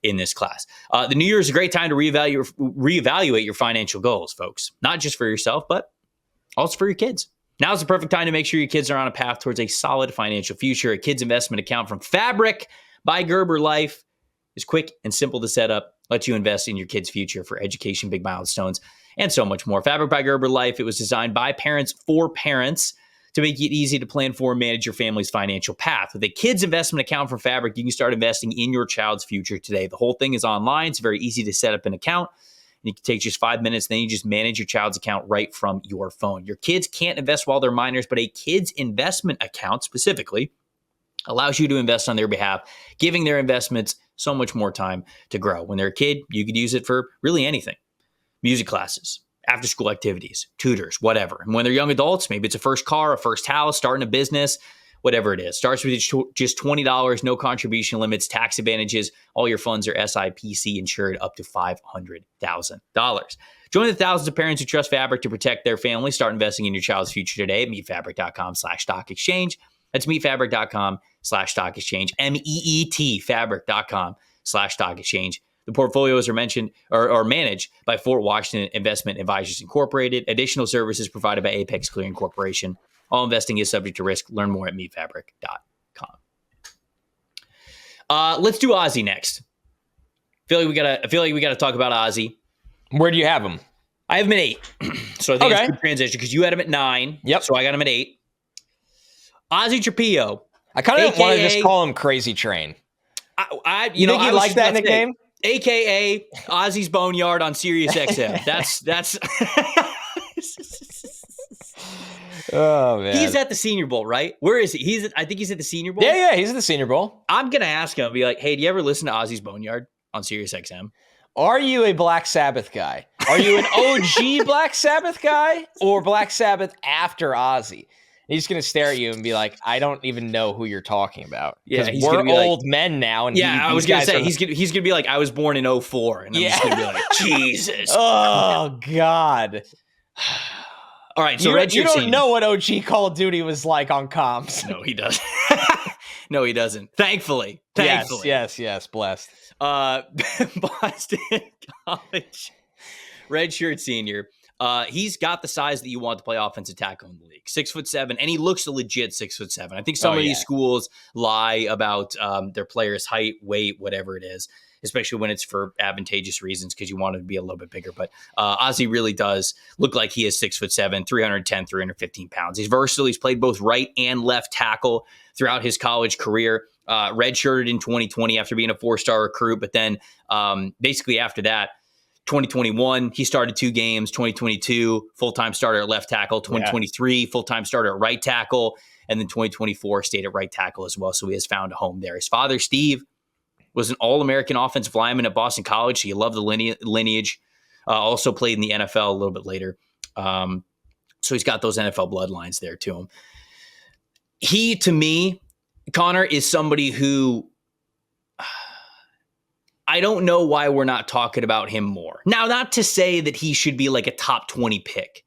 in this class. The new year is a great time to reevaluate your financial goals, folks. Not just for yourself, but also for your kids. Now is the perfect time to make sure your kids are on a path towards a solid financial future. A kids investment account from Fabric by Gerber Life is quick and simple to set up. Lets you invest in your kids' future for education, big milestones, and so much more. Fabric by Gerber Life. It was designed by parents for parents to make it easy to plan for and manage your family's financial path. With a kids investment account from Fabric, you can start investing in your child's future today. The whole thing is online. It's very easy to set up an account. You can take just 5 minutes, then you just manage your child's account right from your phone. Your kids can't invest while they're minors, but a kids investment account specifically allows you to invest on their behalf, giving their investments so much more time to grow. When they're a kid, you could use it for really anything. Music classes, after-school activities, tutors, whatever. And when they're young adults, maybe it's a first car, a first house, starting a business, whatever it is. Starts with just $20, no contribution limits, tax advantages. All your funds are SIPC insured up to $500,000. Join the thousands of parents who trust Fabric to protect their family. Start investing in your child's future today at meetfabric.com/stock exchange. That's meetfabric.com/stock exchange. MEET fabric.com/stock exchange. The portfolios are mentioned or managed by Fort Washington Investment Advisors Incorporated. Additional services provided by Apex Clearing Corporation. All investing is subject to risk. Learn more at meetfabric.com. Let's do Ozzy next. I feel like we gotta talk about Ozzy. Where do you have him? I have him at 8. So I think it's a good transition because you had him at 9. Yep. So I got him at 8. Ozzy Trapilo. I kind of want to just call him Crazy Train. You think he like that nickname? AKA Ozzy's Boneyard on Sirius XM. That's Oh man. He's at the Senior Bowl, right? Where is he? I think he's at the Senior Bowl. Yeah, he's at the Senior Bowl. I'm gonna ask him, be like, hey, do you ever listen to Ozzy's Boneyard on Sirius XM? Are you a Black Sabbath guy? Are you an OG Black Sabbath guy or Black Sabbath after Ozzy? He's going to stare at you and be like, I don't even know who you're talking about. Yeah, we're old men now. And I was going to say, he's going to be like, I was born in 2004. And I'm just going to be like, Jesus. Oh, God. All right, so you don't know what OG Call of Duty was like on comms. No, he doesn't. No, he doesn't. Thankfully. Yes, blessed. Boston College redshirt senior. He's got the size that you want to play offensive tackle in the league. 6'7", and he looks a legit 6'7". I think some of these schools lie about their players' height, weight, whatever it is, especially when it's for advantageous reasons because you want him to be a little bit bigger. But Ozzy really does look like he is 6'7", 310, 315 pounds. He's versatile. He's played both right and left tackle throughout his college career. Redshirted in 2020 after being a 4-star recruit, but then basically after that, 2021, he started 2 games. 2022, full-time starter at left tackle. 2023, full-time starter at right tackle. And then 2024, stayed at right tackle as well. So he has found a home there. His father, Steve, was an All-American offensive lineman at Boston College. So you love the lineage. Also played in the NFL a little bit later. So he's got those NFL bloodlines there to him. He, to me, Connor, is somebody who I don't know why we're not talking about him more. Now, not to say that he should be like a top 20 pick,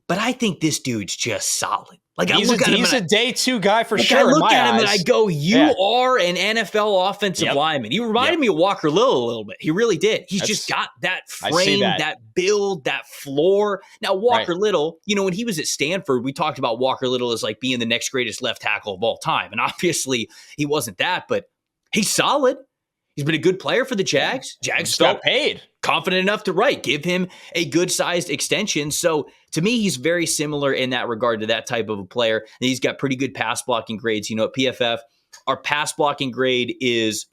but I think this dude's just solid. Like he's a day 2 guy for sure. I look in my at him eyes. and I go, you are an NFL offensive lineman. He reminded me of Walker Little a little bit. He really did. He's just got that frame, that build, that floor. Now, Walker Little, when he was at Stanford, we talked about Walker Little as like being the next greatest left tackle of all time. And obviously he wasn't that, but he's solid. He's been a good player for the Jags. Jags felt paid. Confident enough to give him a good-sized extension. So to me, he's very similar in that regard to that type of a player. And he's got pretty good pass blocking grades. At PFF, our pass blocking grade is,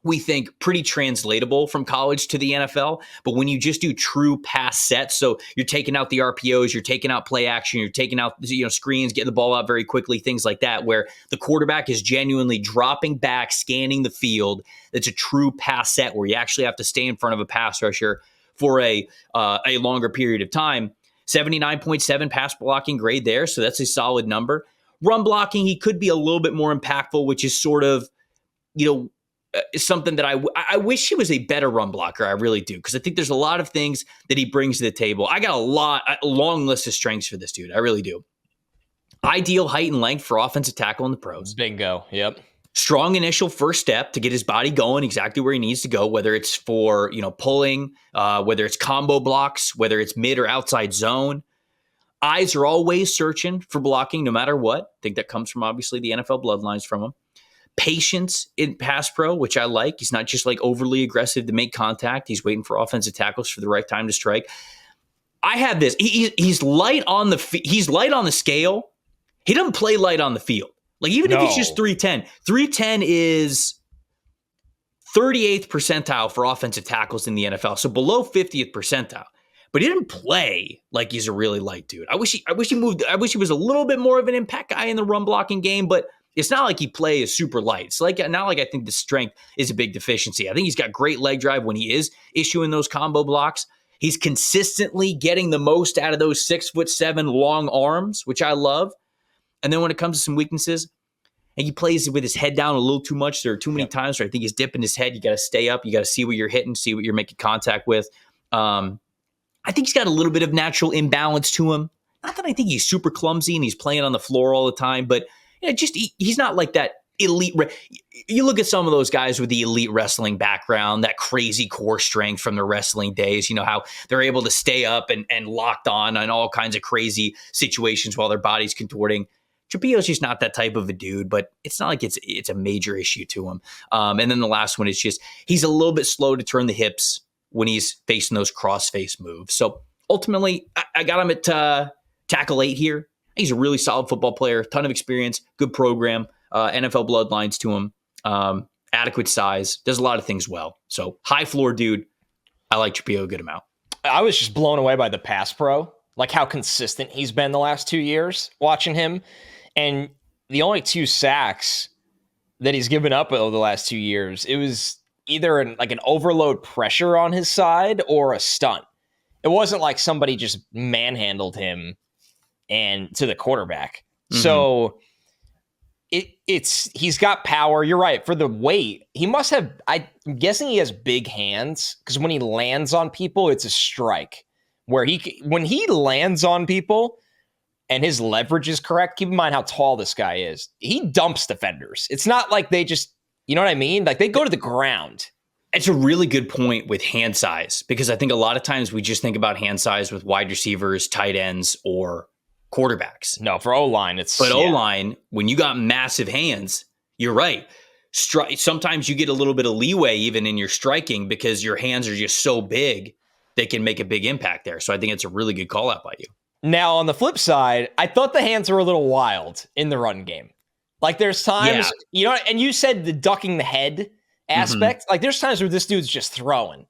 we think, pretty translatable from college to the NFL. But when you just do true pass sets, so you're taking out the RPOs, you're taking out play action, you're taking out screens, getting the ball out very quickly, things like that, where the quarterback is genuinely dropping back, scanning the field. It's a true pass set where you actually have to stay in front of a pass rusher for a longer period of time. 79.7 pass blocking grade there, so that's a solid number. Run blocking, he could be a little bit more impactful, which is sort of, something that I wish he was a better run blocker. I really do, because I think there's a lot of things that he brings to the table. I got a long list of strengths for this dude. I really do. Ideal height and length for offensive tackle in the pros. Bingo. Yep. Strong initial first step to get his body going exactly where he needs to go, whether it's for pulling, whether it's combo blocks, whether it's mid or outside zone. Eyes are always searching for blocking no matter what. I think that comes from obviously the NFL bloodlines from him. Patience in pass pro, which I like. He's not just like overly aggressive to make contact. He's waiting for offensive tackles for the right time to strike. I have this. He's light on the scale. He doesn't play light on the field. Like even if he's just 310. 310 is 38th percentile for offensive tackles in the NFL. So below 50th percentile. But he didn't play like he's a really light dude. I wish he moved. I wish he was a little bit more of an impact guy in the run blocking game, but it's not like he plays super light. It's not like I think the strength is a big deficiency. I think he's got great leg drive when he is issuing those combo blocks. He's consistently getting the most out of those 6'7" long arms, which I love. And then when it comes to some weaknesses, and he plays with his head down a little too much. There are too many times where I think he's dipping his head. You got to stay up. You got to see what you're hitting, see what you're making contact with. I think he's got a little bit of natural imbalance to him. Not that I think he's super clumsy and he's playing on the floor all the time, but he's not like that elite. You look at some of those guys with the elite wrestling background, that crazy core strength from the wrestling days, how they're able to stay up and locked on all kinds of crazy situations while their body's contorting. Trapilo's just not that type of a dude, but it's not like it's a major issue to him. And then the last one is just he's a little bit slow to turn the hips when he's facing those cross-face moves. So ultimately, I got him at tackle 8 here. He's a really solid football player, ton of experience, good program, NFL bloodlines to him, adequate size, does a lot of things well. So high floor dude. I like Trapilo a good amount. I was just blown away by the pass pro, like how consistent he's been the last 2 years watching him. And the only 2 sacks that he's given up over the last 2 years, it was either an overload pressure on his side or a stunt. It wasn't like somebody just manhandled him and to the quarterback. Mm-hmm. So he's got power. You're right. For the weight, he must have, I'm guessing he has big hands, because when he lands on people, it's a strike. When he lands on people and his leverage is correct, keep in mind how tall this guy is. He dumps defenders. It's not like they just, you know what I mean? Like they go to the ground. It's a really good point with hand size, because I think a lot of times we just think about hand size with wide receivers, tight ends, or quarterbacks. No, for O-line, O-line, when you got massive hands, you're right. Sometimes you get a little bit of leeway even in your striking because your hands are just so big, they can make a big impact there. So I think it's a really good call out by you. Now, on the flip side, I thought the hands were a little wild in the run game. Like there's times, and you said the ducking the head aspect. Mm-hmm. Like there's times where this dude's just throwing.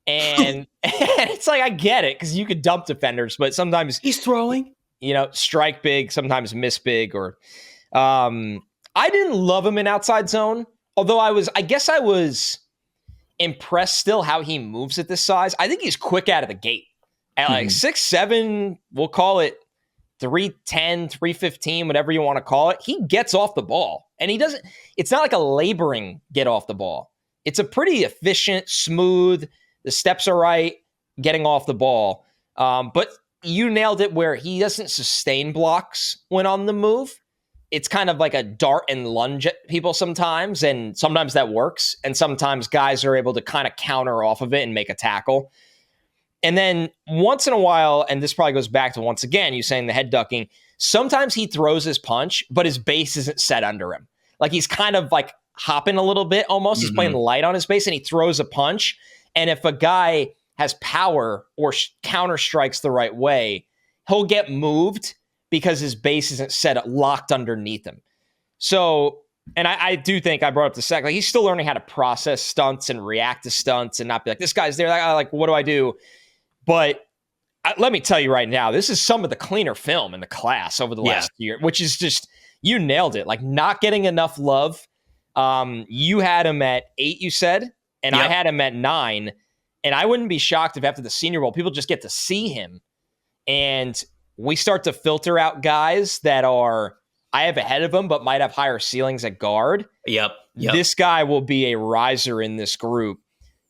And it's like, I get it, because you could dump defenders, but sometimes he's throwing. Strike big, sometimes miss big, or I didn't love him in outside zone. Although I guess I was impressed still how he moves at this size. I think he's quick out of the gate. At like 6'7", we'll call it 310, 315, whatever you want to call it. He gets off the ball, and it's not like a laboring get off the ball. It's a pretty efficient, smooth, the steps are right, getting off the ball. But you nailed it where he doesn't sustain blocks when on the move. It's kind of like a dart and lunge at people sometimes, and sometimes that works, and sometimes guys are able to kind of counter off of it and make a tackle. And then once in a while, and this probably goes back to once again, you saying the head ducking, sometimes he throws his punch, but his base isn't set under him. Like he's kind of like hopping a little bit almost. He's playing light on his base, and he throws a punch. And if a guy has power or counter strikes the right way, he'll get moved because his base isn't set locked underneath him. So, and I do think I brought up the second, like he's still learning how to process stunts and react to stunts and not be like, this guy's there. Like, what do I do? But let me tell you right now, this is some of the cleaner film in the class over the last year, which is just, you nailed it. Like not getting enough love. You had him at 8, you said, and I had him at 9. And I wouldn't be shocked if after the Senior Bowl, people just get to see him and we start to filter out guys that are I have ahead of him, but might have higher ceilings at guard. Yep. This guy will be a riser in this group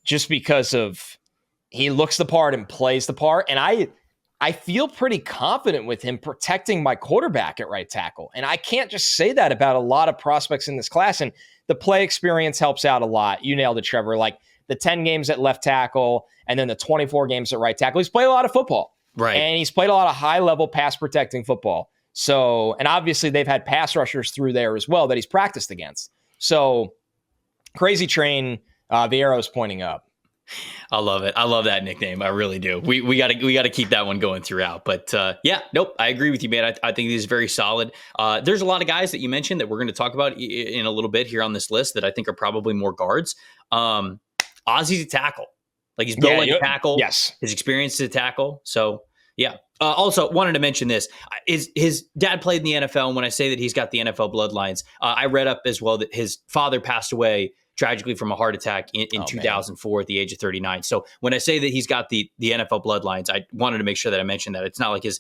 just because of he looks the part and plays the part. And I feel pretty confident with him protecting my quarterback at right tackle. And I can't just say that about a lot of prospects in this class. And the play experience helps out a lot. You nailed it, Trevor. Like the 10 games at left tackle and then the 24 games at right tackle. He's played a lot of football. Right. And he's played a lot of high-level pass-protecting football. So, and obviously they've had pass rushers through there as well that he's practiced against. So, crazy train, the arrow's pointing up. I love it. I love that nickname. I really do. We gotta keep that one going throughout. But I agree with you, man. I think he's very solid. There's a lot of guys that you mentioned that we're going to talk about in a little bit here on this list that I think are probably more guards. Ozzy's a tackle. Like he's built like a tackle. Yes. His experience is a tackle. So yeah. Also wanted to mention this. His dad played in the NFL. And when I say that he's got the NFL bloodlines, I read up as well that his father passed away tragically from a heart attack in 2004 at the age of 39. So when I say that he's got the NFL bloodlines, I wanted to make sure that I mentioned that. It's not like his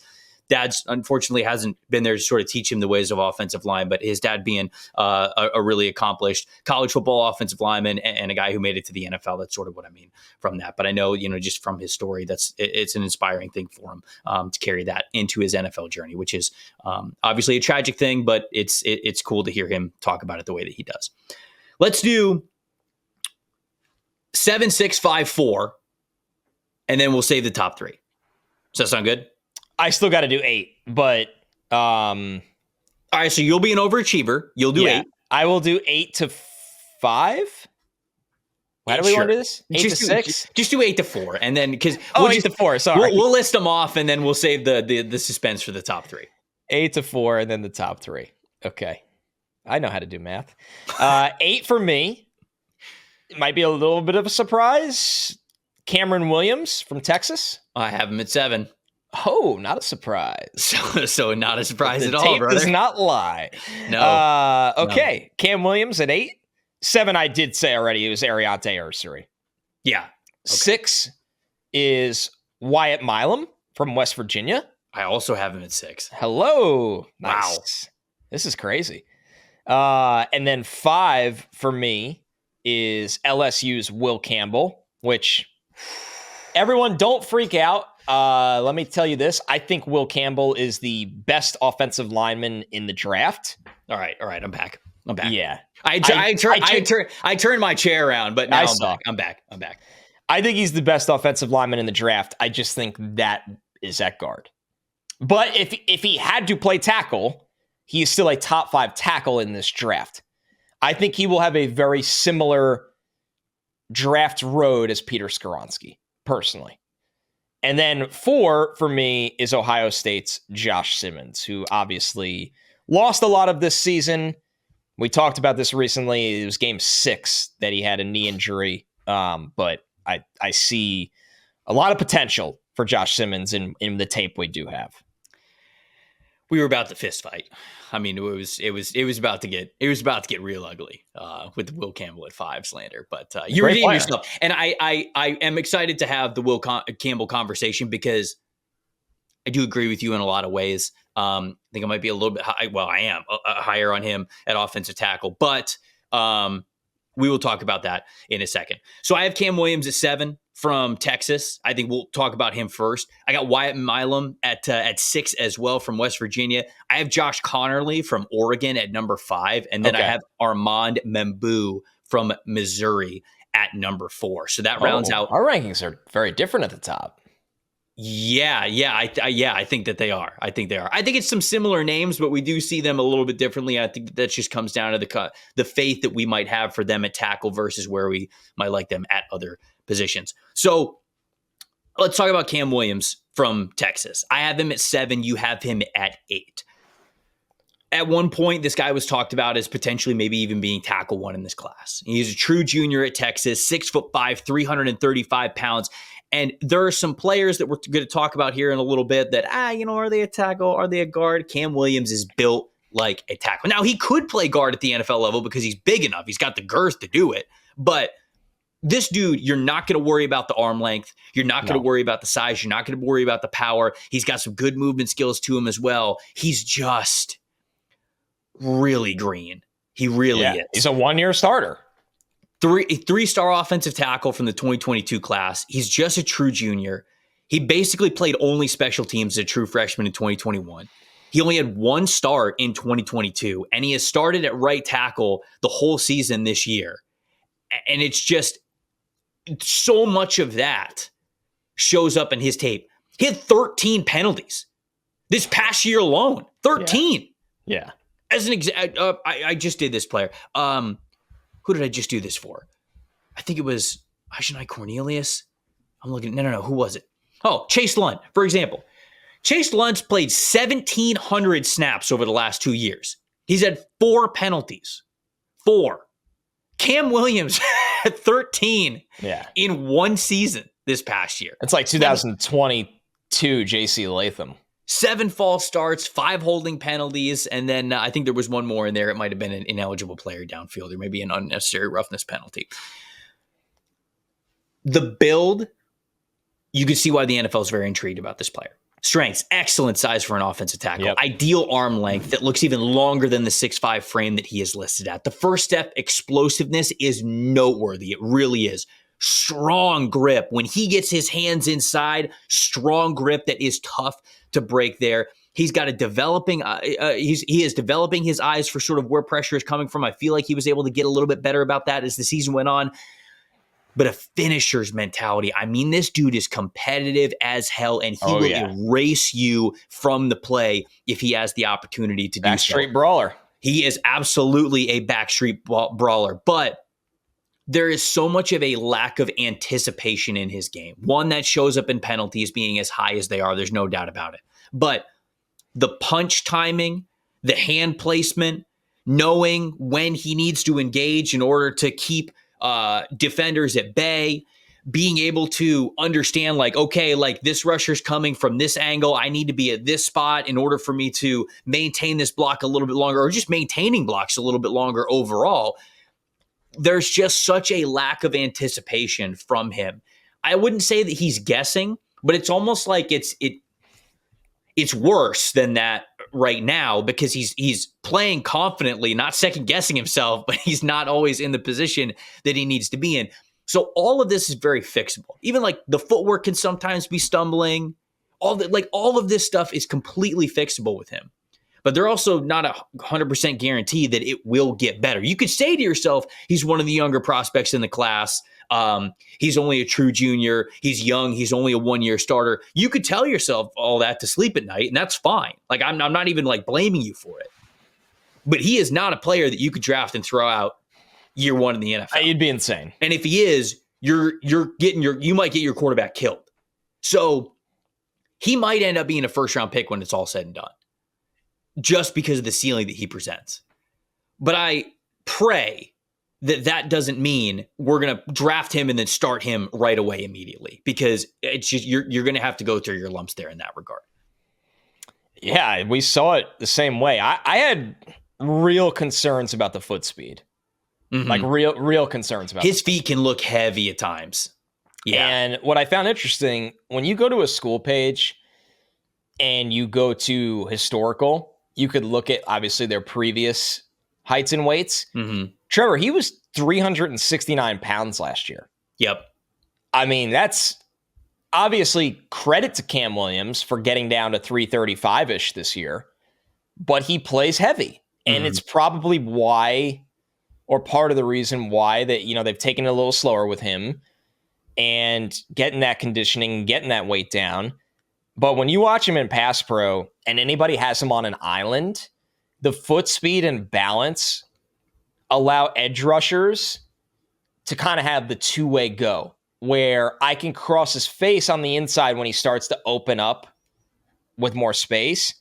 dad's unfortunately hasn't been there to sort of teach him the ways of offensive line, but his dad being a really accomplished college football offensive lineman and a guy who made it to the NFL. That's sort of what I mean from that. But I know, just from his story, it's an inspiring thing for him to carry that into his NFL journey, which is obviously a tragic thing, but it's cool to hear him talk about it the way that he does. Let's do 7, 6, 5, 4, and then we'll save the top 3. Does that sound good? I still got to do 8, but all right. So you'll be an overachiever. You'll do 8. I will do 8 to 5. Why do we want to do this? 8 to 6. Just do 8 to 4, and then because 8 to 4. Sorry, we'll list them off, and then we'll save the suspense for the top 3. 8 to 4, and then the top 3. Okay, I know how to do math. 8 for me. It might be a little bit of a surprise. Cameron Williams from Texas. I have him at 7. Oh, not a surprise. So not a surprise at all, tape brother. Does not lie. No. Okay. No. Cam Williams at 8. 7, I did say already. It was Aireontae Ersery. Yeah. Okay. 6 is Wyatt Milum from West Virginia. I also have him at 6. Hello. Nice. Wow. This is crazy. And then 5 for me is LSU's Will Campbell, which everyone don't freak out. Let me tell you this. I think Will Campbell is the best offensive lineman in the draft. All right. I'm back. Yeah. I turned my chair around, but now I'm back. I think he's the best offensive lineman in the draft. I just think that is at guard. But if he had to play tackle, he is still a top 5 tackle in this draft. I think he will have a very similar draft road as Peter Skoronski, personally. And then 4 for me is Ohio State's Josh Simmons, who obviously lost a lot of this season. We talked about this recently. It was game 6 that he had a knee injury. But I see a lot of potential for Josh Simmons in the tape we do have. We were about to fist fight. I mean, it was about to get real ugly with the Will Campbell at 5 slander. But you redeemed yourself, and I am excited to have the Will Campbell conversation because I do agree with you in a lot of ways. I think I might be a little bit high. Well, I am higher on him at offensive tackle, but we will talk about that in a second. So I have Cam Williams at 7, from Texas. I think we'll talk about him first. I got Wyatt and Milum at 6 as well from West Virginia. I have Josh Conerly from Oregon at number 5. And then I have Armand Membou from Missouri at number 4. So that rounds out. Our rankings are very different at the top. Yeah, I think that they are. I think it's some similar names, but we do see them a little bit differently. I think that just comes down to the faith that we might have for them at tackle versus where we might like them at other positions. So let's talk about Cam Williams from Texas. I have him at 7. You have him at 8. At one point, this guy was talked about as potentially maybe even being tackle 1 in this class. He's a true junior at Texas, 6'5", 335 pounds. And there are some players that we're going to talk about here in a little bit that, are they a tackle? Are they a guard? Cam Williams is built like a tackle. Now, he could play guard at the NFL level because he's big enough. He's got the girth to do it. But this dude, you're not going to worry about the arm length. You're not going to worry about the size. You're not going to worry about the power. He's got some good movement skills to him as well. He's just really green. He really is. He's a 1-year starter. Three-star offensive tackle from the 2022 class. He's just a true junior. He basically played only special teams as a true freshman in 2021. He only had 1 start in 2022, and he has started at right tackle the whole season this year. And it's just so much of that shows up in his tape. He had 13 penalties this past year alone. 13. Yeah. As an example, I just did this player. Who did I just do this for? I think it was Aireontae Cornelius. I'm looking. No. Who was it? Oh, Chase Lund, for example. Chase Lund's played 1,700 snaps over the last 2 years. He's had 4 penalties. 4. Cam Williams had 13 in 1 season this past year. It's like 2022 J.C. Latham. 7 false starts, 5 holding penalties, and then I think there was 1 more in there. It might have been an ineligible player downfield or maybe an unnecessary roughness penalty. The build, you can see why the NFL is very intrigued about this player. Strengths, excellent size for an offensive tackle, ideal arm length that looks even longer than the 6'5" frame that he is listed at. The first step, explosiveness, is noteworthy. It really is. Strong grip. When he gets his hands inside, strong grip that is tough to break there. He's got a developing, he is developing his eyes for sort of where pressure is coming from. I feel like he was able to get a little bit better about that as the season went on. But a finisher's mentality. I mean, this dude is competitive as hell, and he will erase you from the play if he has the opportunity to do so. Backstreet brawler. He is absolutely a backstreet brawler, but there is so much of a lack of anticipation in his game. One that shows up in penalties being as high as they are. There's no doubt about it. But the punch timing, the hand placement, knowing when he needs to engage in order to keep defenders at bay, being able to understand like, okay, like this rusher's coming from this angle. I need to be at this spot in order for me to maintain this block a little bit longer, or just maintaining blocks a little bit longer overall. There's just such a lack of anticipation from him. I wouldn't say that he's guessing, but it's almost like it's worse than that right now because he's playing confidently, not second guessing himself, but he's not always in the position that he needs to be in. So all of this is very fixable. Even like the footwork can sometimes be stumbling. All of this stuff is completely fixable with him. But they're also not 100% guarantee that it will get better. You could say to yourself, he's one of the younger prospects in the class. He's only a true junior. He's young. He's only a 1-year starter. You could tell yourself all that to sleep at night, and that's fine. Like I'm not even like blaming you for it. But he is not a player that you could draft and throw out year 1 in the NFL. You'd be insane. And if he is, you might get your quarterback killed. So he might end up being a first-round pick when it's all said and done, just because of the ceiling that he presents. But I pray that doesn't mean we're going to draft him and then start him right away immediately, because it's just you're going to have to go through your lumps there in that regard. Yeah, we saw it the same way. I had real concerns about the foot speed. Mm-hmm. Like real concerns about his feet can look heavy at times. Yeah. And what I found interesting, when you go to a school page and you go to historical, you could look at obviously their previous heights and weights. Mm-hmm. Trevor, he was 369 pounds last year. Yep. I mean, that's obviously credit to Cam Williams for getting down to 335-ish this year, but he plays heavy. And it's probably why, or part of the reason why, that, they've taken it a little slower with him and getting that conditioning, getting that weight down. But when you watch him in pass pro and anybody has him on an island, the foot speed and balance allow edge rushers to kind of have the two-way go, where I can cross his face on the inside when he starts to open up with more space.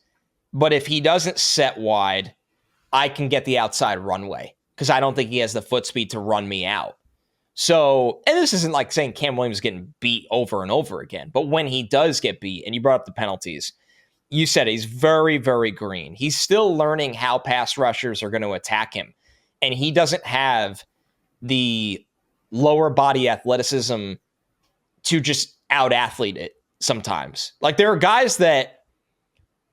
But if he doesn't set wide, I can get the outside runway because I don't think he has the foot speed to run me out. So, and this isn't like saying Cam Williams is getting beat over and over again, but when he does get beat, and you brought up the penalties, you said he's very, very green. He's still learning how pass rushers are going to attack him. And he doesn't have the lower body athleticism to just out-athlete it sometimes. Like, there are guys that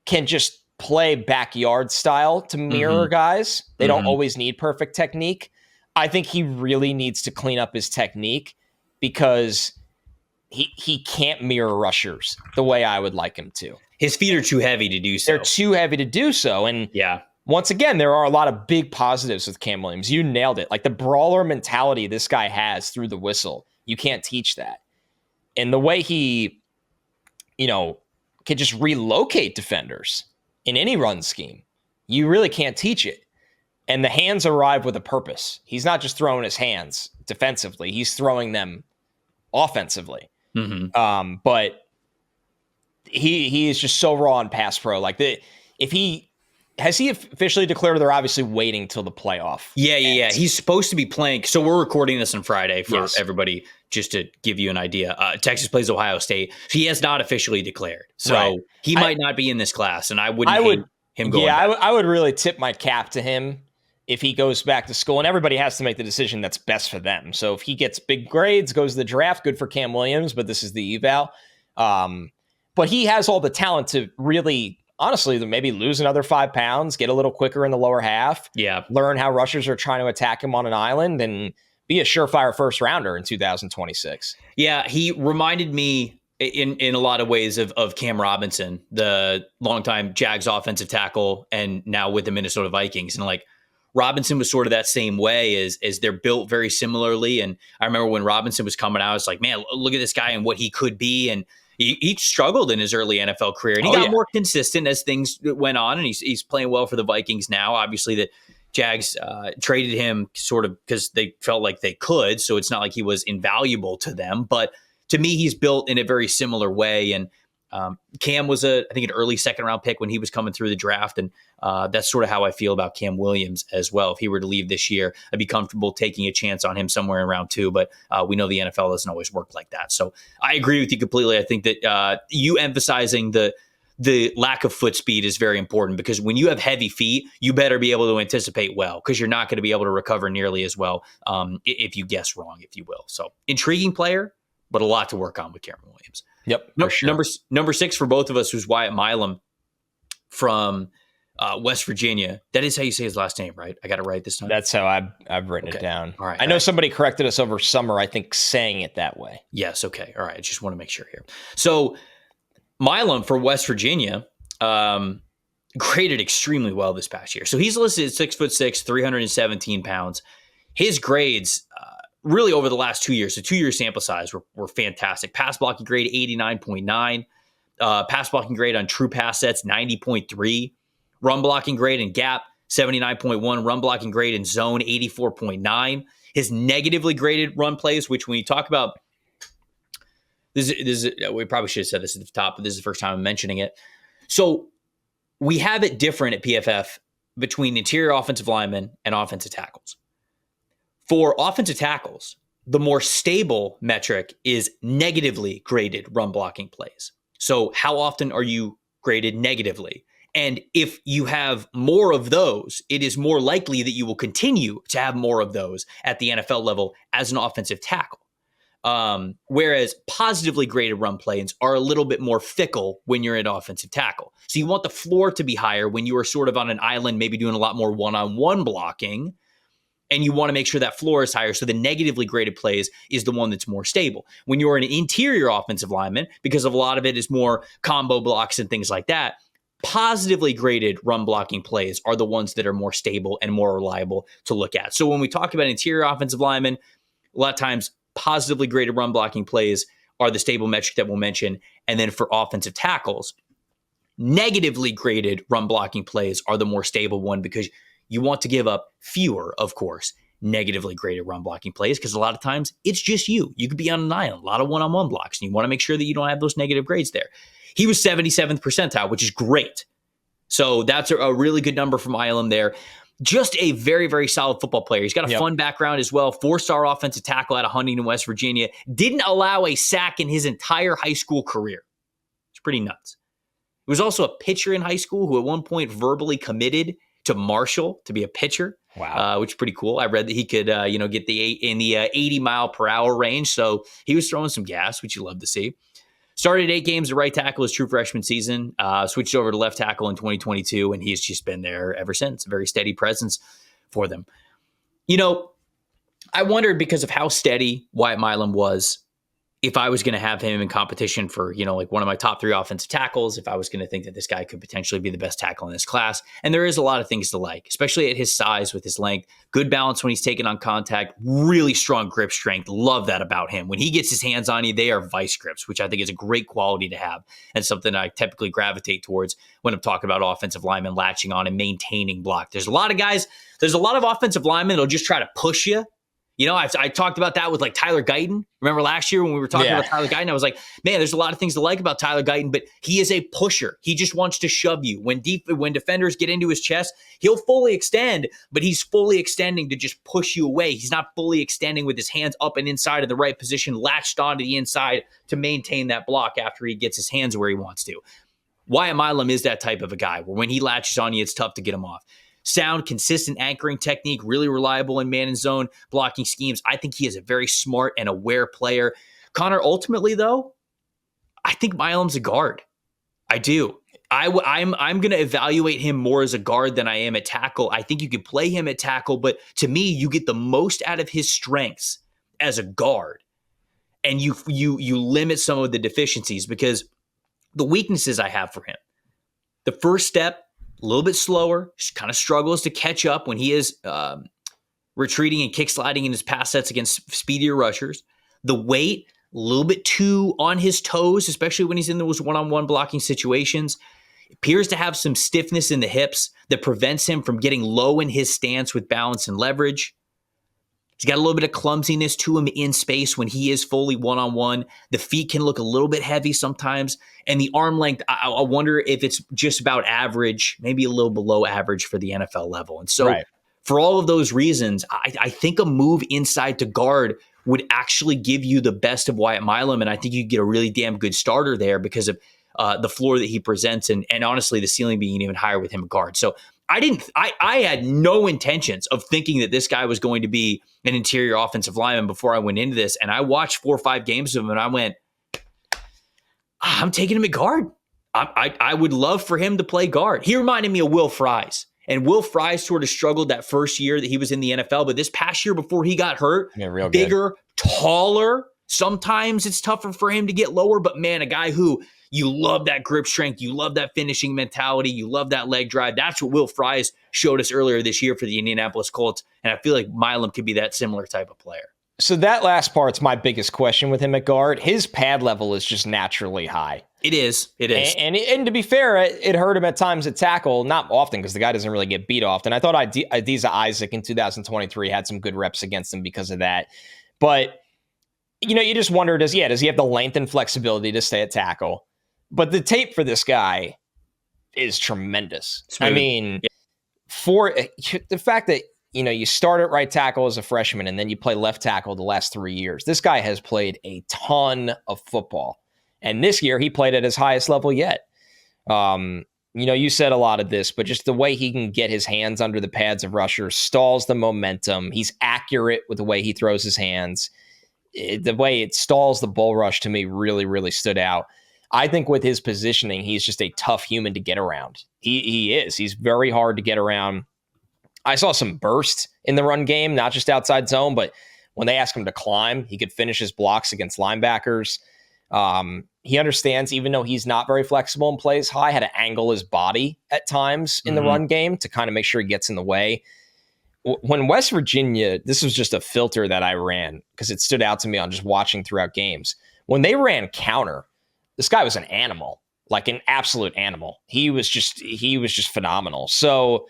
can just play backyard style to mirror guys. They don't always need perfect technique. I think he really needs to clean up his technique because he can't mirror rushers the way I would like him to. His feet are too heavy to do so. They're too heavy to do so. And once again, there are a lot of big positives with Cam Williams. You nailed it. Like, the brawler mentality this guy has through the whistle, you can't teach that. And the way he, can just relocate defenders in any run scheme, you really can't teach it. And the hands arrive with a purpose. He's not just throwing his hands defensively. He's throwing them offensively. But he is just so raw in pass pro. Like, has he officially declared they're obviously waiting till the playoff? Yeah. He's supposed to be playing. So we're recording this on Friday for everybody, just to give you an idea. Texas plays Ohio State. He has not officially declared. So he might not be in this class, and I would hate him going back. I would really tip my cap to him if he goes back to school, and everybody has to make the decision that's best for them. So if he gets big grades, goes to the draft, good for Cam Williams, but this is the eval. But he has all the talent to really, honestly, maybe lose another 5 pounds, get a little quicker in the lower half, learn how rushers are trying to attack him on an island, and be a surefire first rounder in 2026. Yeah, he reminded me in a lot of ways of Cam Robinson, the longtime Jags offensive tackle, and now with the Minnesota Vikings. And like, Robinson was sort of that same way, as they're built very similarly. And I remember when Robinson was coming out, I was like, man, look at this guy and what he could be. And he struggled in his early NFL career, and he got more consistent as things went on. And he's playing well for the Vikings now. Obviously, the Jags traded him sort of because they felt like they could. So it's not like he was invaluable to them. But to me, he's built in a very similar way. And Cam was I think an early second round pick when he was coming through the draft. And that's sort of how I feel about Cam Williams as well. If he were to leave this year, I'd be comfortable taking a chance on him somewhere in round 2. But we know the NFL doesn't always work like that. So I agree with you completely. I think that you emphasizing the lack of foot speed is very important, because when you have heavy feet, you better be able to anticipate well, because you're not going to be able to recover nearly as well if you guess wrong, if you will. So intriguing player, but a lot to work on with Cameron Williams. Yep. Sure. Number 6 for both of us was Wyatt Milum from West Virginia. That is how you say his last name, right? I got it right this time? That's how I've written it down. All right. I know somebody corrected us over summer, I think, saying it that way. Yes. Okay. All right. I just want to make sure here. So Milum for West Virginia graded extremely well this past year. So he's listed at 6'6", 317 pounds. His grades really over the last 2 years, the 2-year sample size were fantastic. Pass blocking grade 89.9, pass blocking grade on true pass sets 90.3, run blocking grade in gap 79.1, run blocking grade in zone 84.9. His negatively graded run plays, which when you talk about this is we probably should have said this at the top, but this is the first time I'm mentioning it. So we have it different at PFF between interior offensive linemen and offensive tackles. For offensive tackles, the more stable metric is negatively graded run blocking plays. So how often are you graded negatively? And if you have more of those, it is more likely that you will continue to have more of those at the NFL level as an offensive tackle. Whereas positively graded run plays are a little bit more fickle when you're an offensive tackle. So you want the floor to be higher when you are sort of on an island, maybe doing a lot more one-on-one blocking. And you want to make sure that floor is higher. So the negatively graded plays is the one that's more stable. When you're an interior offensive lineman, because of a lot of it is more combo blocks and things like that, positively graded run blocking plays are the ones that are more stable and more reliable to look at. So when we talk about interior offensive linemen, a lot of times positively graded run blocking plays are the stable metric that we'll mention. And then for offensive tackles, negatively graded run blocking plays are the more stable one, because you want to give up fewer, of course, negatively graded run blocking plays, because a lot of times it's just you. You could be on an island, a lot of one-on-one blocks, and you want to make sure that you don't have those negative grades there. He was 77th percentile, which is great. So that's a really good number from Milum there. Just a very, very solid football player. He's got a fun background as well. 4-star offensive tackle out of Huntington, West Virginia. Didn't allow a sack in his entire high school career. It's pretty nuts. He was also a pitcher in high school who at one point verbally committed to Marshall to be a pitcher. Wow. Which is pretty cool. I read that he could, get in the 80 mile per hour range. So he was throwing some gas, which you love to see. Started 8 games at right tackle his true freshman season, switched over to left tackle in 2022, and he's just been there ever since. A very steady presence for them. I wondered, because of how steady Wyatt Milum was, if I was going to have him in competition for, one of my top 3 offensive tackles, if I was going to think that this guy could potentially be the best tackle in this class. And there is a lot of things to like, especially at his size with his length. Good balance when he's taking on contact, really strong grip strength. Love that about him. When he gets his hands on you, they are vice grips, which I think is a great quality to have and something I typically gravitate towards when I'm talking about offensive linemen latching on and maintaining block. There's a lot of offensive linemen that'll just try to push you. I talked about that with like Tyler Guyton. Remember last year when we were talking about Tyler Guyton? I was like, man, there's a lot of things to like about Tyler Guyton, but he is a pusher. He just wants to shove you. When defenders get into his chest, he'll fully extend, but he's fully extending to just push you away. He's not fully extending with his hands up and inside of the right position, latched onto the inside to maintain that block after he gets his hands where he wants to. Wyatt Milum is that type of a guy where when he latches on you, it's tough to get him off. Sound, consistent anchoring technique, really reliable in man and zone blocking schemes. I think he is a very smart and aware player. Connor, ultimately, though, I think Milum's a guard. I do. I'm going to evaluate him more as a guard than I am at tackle. I think you can play him at tackle, but to me, you get the most out of his strengths as a guard, and you limit some of the deficiencies, because the weaknesses I have for him. The first step, a little bit slower, kind of struggles to catch up when he is retreating and kick sliding in his pass sets against speedier rushers. The weight, a little bit too on his toes, especially when he's in those one-on-one blocking situations. Appears to have some stiffness in the hips that prevents him from getting low in his stance with balance and leverage. He's got a little bit of clumsiness to him in space when he is fully one-on-one. The feet can look a little bit heavy sometimes. And the arm length, I wonder if it's just about average, maybe a little below average for the NFL level. And so for all of those reasons, I think a move inside to guard would actually give you the best of Wyatt Milum. And I think you get a really damn good starter there because of the floor that he presents. And honestly, the ceiling being even higher with him at guard. So I had no intentions of thinking that this guy was going to be an interior offensive lineman before I went into this. And I watched 4 or 5 games of him and I went, I'm taking him at guard. I would love for him to play guard. He reminded me of Will Fries. And Will Fries sort of struggled that first year that he was in the NFL. But this past year before he got hurt, bigger, taller. Sometimes it's tougher for him to get lower. But man, a guy who you love that grip strength. You love that finishing mentality. You love that leg drive. That's what Will Fries showed us earlier this year for the Indianapolis Colts. And I feel like Milum could be that similar type of player. So that last part's my biggest question with him at guard. His pad level is just naturally high. It is. And to be fair, it hurt him at times at tackle, not often because the guy doesn't really get beat often. I thought Adiza Isaac in 2023 had some good reps against him because of that. But, you just wonder, does he have the length and flexibility to stay at tackle? But the tape for this guy is tremendous. Smooth. I mean, for the fact that, you start at right tackle as a freshman and then you play left tackle the last 3 years. This guy has played a ton of football. And this year he played at his highest level yet. You said a lot of this, but just the way he can get his hands under the pads of rushers, stalls the momentum. He's accurate with the way he throws his hands. The way it stalls the bull rush to me really, really stood out. I think with his positioning, he's just a tough human to get around. He is. He's very hard to get around. I saw some burst in the run game, not just outside zone, but when they ask him to climb, he could finish his blocks against linebackers. He understands, even though he's not very flexible and plays high, how to angle his body at times in the run game to kind of make sure he gets in the way. When West Virginia, this was just a filter that I ran because it stood out to me on just watching throughout games. When they ran counter, this guy was an animal, like an absolute animal. He was just phenomenal. So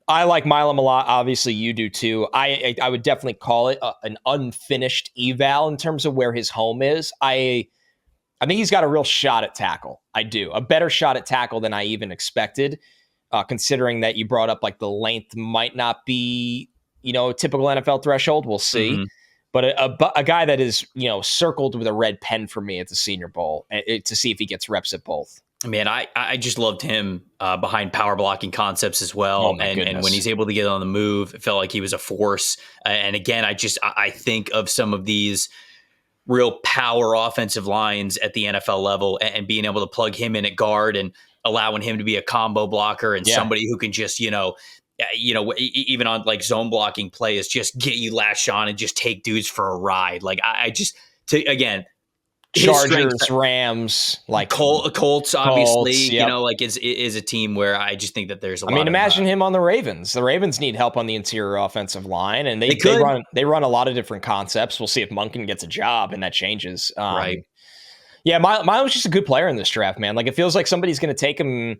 I like Milum a lot. Obviously, you do too. I would definitely call it an unfinished eval in terms of where his home is. I think he's got a real shot at tackle. I do. A better shot at tackle than I even expected, considering that you brought up like the length might not be, a typical NFL threshold. We'll see. Mm-hmm. But a guy that is, circled with a red pen for me at the Senior Bowl to see if he gets reps at both. Man, I just loved him behind power blocking concepts as well. Oh and when he's able to get on the move, it felt like he was a force. And again, I think of some of these real power offensive lines at the NFL level and being able to plug him in at guard and allowing him to be a combo blocker and somebody who can just, even on like zone blocking plays, just get you latched on and just take dudes for a ride. Like again, Chargers, Rams, like Colts, obviously, yep. Is a team where I just think that there's a lot. I mean, imagine him on the Ravens. The Ravens need help on the interior offensive line, and they run a lot of different concepts. We'll see if Monken gets a job, and that changes. Right. Yeah, Milum's just a good player in this draft, man. Like, it feels like somebody's going to take him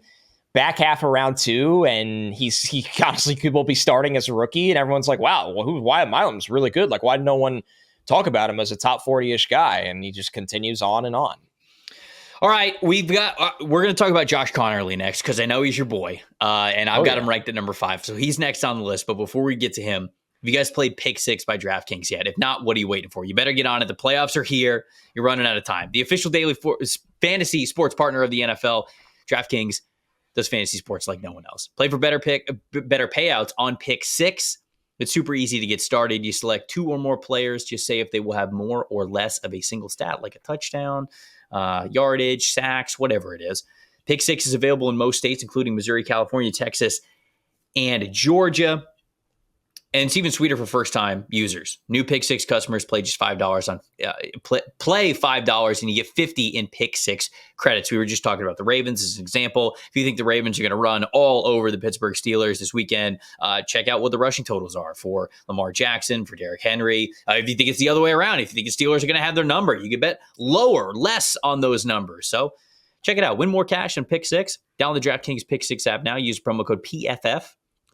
back half of round 2, and he honestly will be starting as a rookie, and everyone's like, wow, well, Wyatt Milum's really good. Like, why did no one talk about him as a top 40-ish guy? And he just continues on and on. All right, we're going to talk about Josh Conerly next because I know he's your boy, and I've got him ranked at number 5, so he's next on the list. But before we get to him, have you guys played Pick 6 by DraftKings yet? If not, what are you waiting for? You better get on it. The playoffs are here. You're running out of time. The official daily fantasy sports partner of the NFL, DraftKings, does fantasy sports like no one else. Play for better payouts on Pick 6. It's super easy to get started. You select 2 or more players. Just say if they will have more or less of a single stat, like a touchdown, yardage, sacks, whatever it is. Pick 6 is available in most states, including Missouri, California, Texas, and Georgia. And it's even sweeter for first-time users. New Pick 6 customers play just $5 on play $5 and you get 50 in Pick 6 credits. We were just talking about the Ravens as an example. If you think the Ravens are going to run all over the Pittsburgh Steelers this weekend, check out what the rushing totals are for Lamar Jackson, for Derrick Henry. If you think it's the other way around, if you think the Steelers are going to have their number, you can bet less on those numbers. So check it out. Win more cash on Pick 6. Download the DraftKings Pick 6 app now. Use promo code PFF.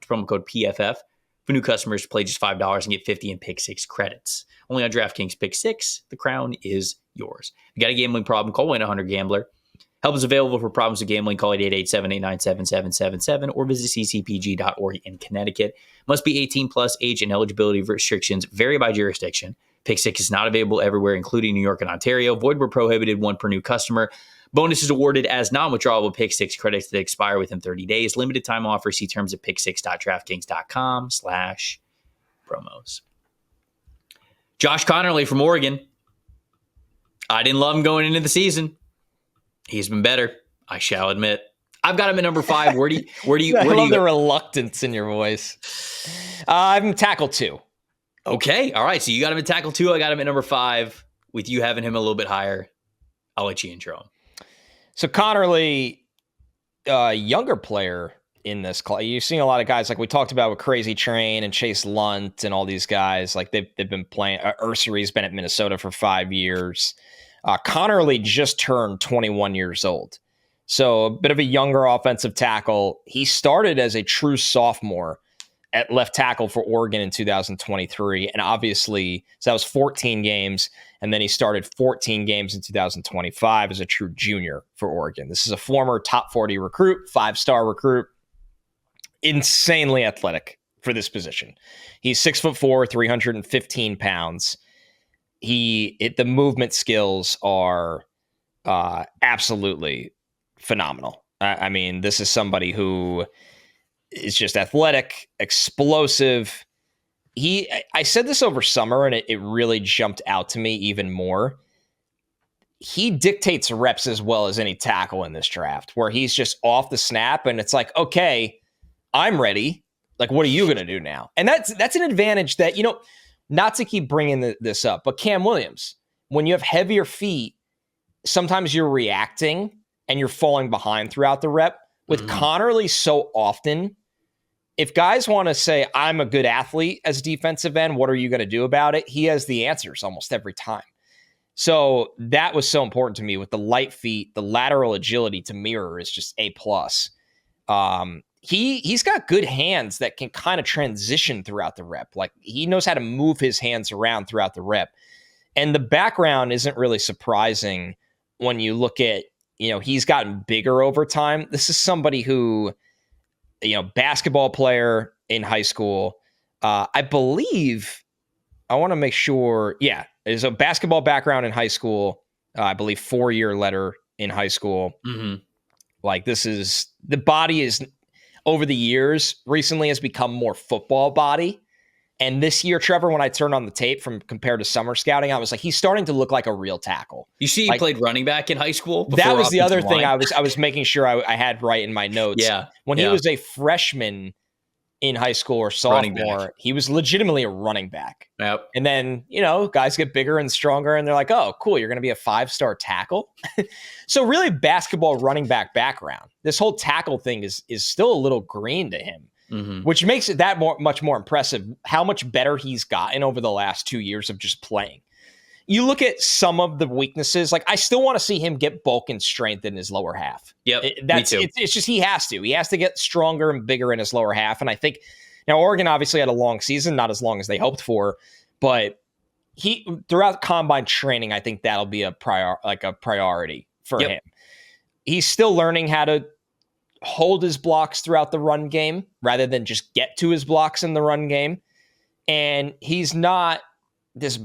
Promo code PFF. For new customers, play just $5 and get 50 in Pick 6 credits. Only on DraftKings Pick 6. The crown is yours. If you got a gambling problem, call 1-800-GAMBLER. Help is available for problems with gambling. Call 888-789-7777 or visit ccpg.org in Connecticut. Must be 18 plus. Age and eligibility restrictions vary by jurisdiction. Pick 6 is not available everywhere, including New York and Ontario. Void where prohibited, 1 per new customer. Bonus is awarded as non-withdrawable Pick 6 credits that expire within 30 days. Limited time offer. See terms at pick6.draftkings.com/promos. Josh Conerly from Oregon. I didn't love him going into the season. He's been better, I shall admit. I've got him at number 5. Where do you I love the reluctance in your voice. I'm tackle 2. Okay, all right. So you got him at tackle 2. I got him at number 5. With you having him a little bit higher, I'll let you intro him. So Conerly, younger player in this class. You're seeing a lot of guys like we talked about with Crazy Train and Chase Lunt and all these guys. Like they've been playing. Ersery's been at Minnesota for 5 years. Conerly just turned 21 years old. So a bit of a younger offensive tackle. He started as a true sophomore at left tackle for Oregon in 2023. And obviously, so that was 14 games. And then he started 14 games in 2025 as a true junior for Oregon. This is a former top 40 recruit, 5-star recruit, insanely athletic for this position. He's 6'4", 315 pounds. The movement skills are absolutely phenomenal. I mean, this is somebody who is just athletic, explosive. I said this over summer, and it really jumped out to me even more. He dictates reps as well as any tackle in this draft, where he's just off the snap, and it's like, okay, I'm ready. Like, what are you going to do now? And that's an advantage that, not to keep bringing this up, but Cam Williams, when you have heavier feet, sometimes you're reacting and you're falling behind throughout the rep. With Conerly so often, if guys want to say, I'm a good athlete as a defensive end, what are you going to do about it? He has the answers almost every time. So that was so important to me with the light feet, the lateral agility to mirror is just A+. He's got good hands that can kind of transition throughout the rep. Like, he knows how to move his hands around throughout the rep. And the background isn't really surprising when you look at, he's gotten bigger over time. This is somebody who, basketball player in high school. I believe, I want to make sure. Yeah, there's a basketball background in high school. I believe 4-year letter in high school. Like, the body is over the years recently has become more football body. And this year, Trevor, when I turned on the tape from compared to summer scouting, I was like, he's starting to look like a real tackle. You see, he played running back in high school. That was the other thing I was making sure I had right in my notes. Yeah. When he was a freshman in high school or sophomore, he was legitimately a running back. Yep. And then, guys get bigger and stronger and they're like, oh, cool, you're going to be a 5-star tackle. So really basketball running back background. This whole tackle thing is still a little green to him. Which makes it much more impressive how much better he's gotten over the last 2 years of just playing. You look at some of the weaknesses, like I still want to see him get bulk and strength in his lower half. Yep, me too. It's just he has to get stronger and bigger in his lower half. And I think now Oregon obviously had a long season, not as long as they hoped for, but he throughout combine training, I think that'll be a priority for him. He's still learning how to hold his blocks throughout the run game rather than just get to his blocks in the run game. And he's not this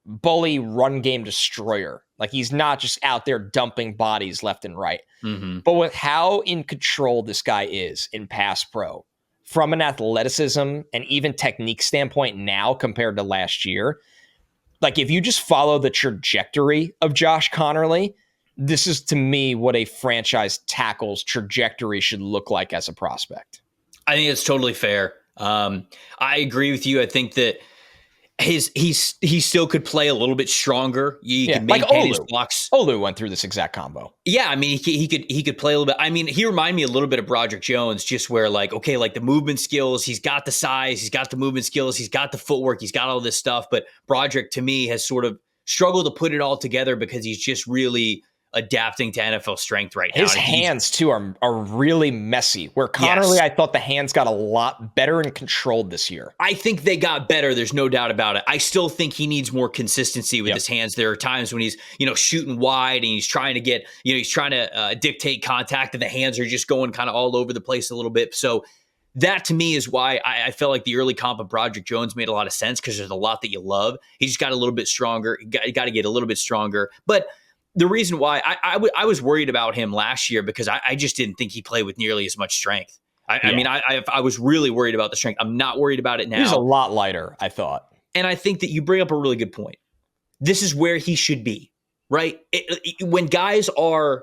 bully run game destroyer. Like, he's not just out there dumping bodies left and right. But with how in control this guy is in pass pro from an athleticism and even technique standpoint now compared to last year, like if you just follow the trajectory of Josh Conerly, this is, to me, what a franchise tackle's trajectory should look like as a prospect. I think it's totally fair. I agree with you. I think that he still could play a little bit stronger. He can maintain his blocks. Olu went through this exact combo. Yeah, I mean, he could play a little bit. I mean, he reminded me a little bit of Broderick Jones, just where like the movement skills, he's got the size, he's got the movement skills, he's got the footwork, he's got all this stuff. But Broderick, to me, has sort of struggled to put it all together because he's just really adapting to NFL strength right now. His hands too are really messy. Where Conerly, I thought the hands got a lot better and controlled this year. I think they got better. There's no doubt about it. I still think he needs more consistency with his hands. There are times when he's, shooting wide and he's trying to get, he's trying to dictate contact and the hands are just going kind of all over the place a little bit. So that to me is why I felt like the early comp of Broderick Jones made a lot of sense, because there's a lot that you love. He just got a little bit stronger. You got to get a little bit stronger. But the reason why I was worried about him last year, because I just didn't think he played with nearly as much strength. I mean, I was really worried about the strength. I'm not worried about it now. He's a lot lighter, I thought. And I think that you bring up a really good point. This is where he should be, right? When guys are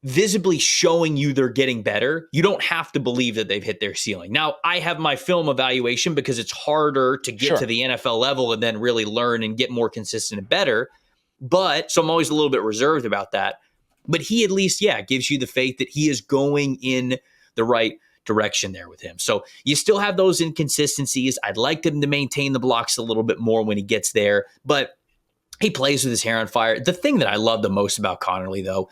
visibly showing you they're getting better, you don't have to believe that they've hit their ceiling. Now, I have my film evaluation because it's harder to get to the NFL level and then really learn and get more consistent and better. So I'm always a little bit reserved about that. But he at least, gives you the faith that he is going in the right direction there with him. So you still have those inconsistencies. I'd like him to maintain the blocks a little bit more when he gets there, but he plays with his hair on fire. The thing that I love the most about Conerly, though,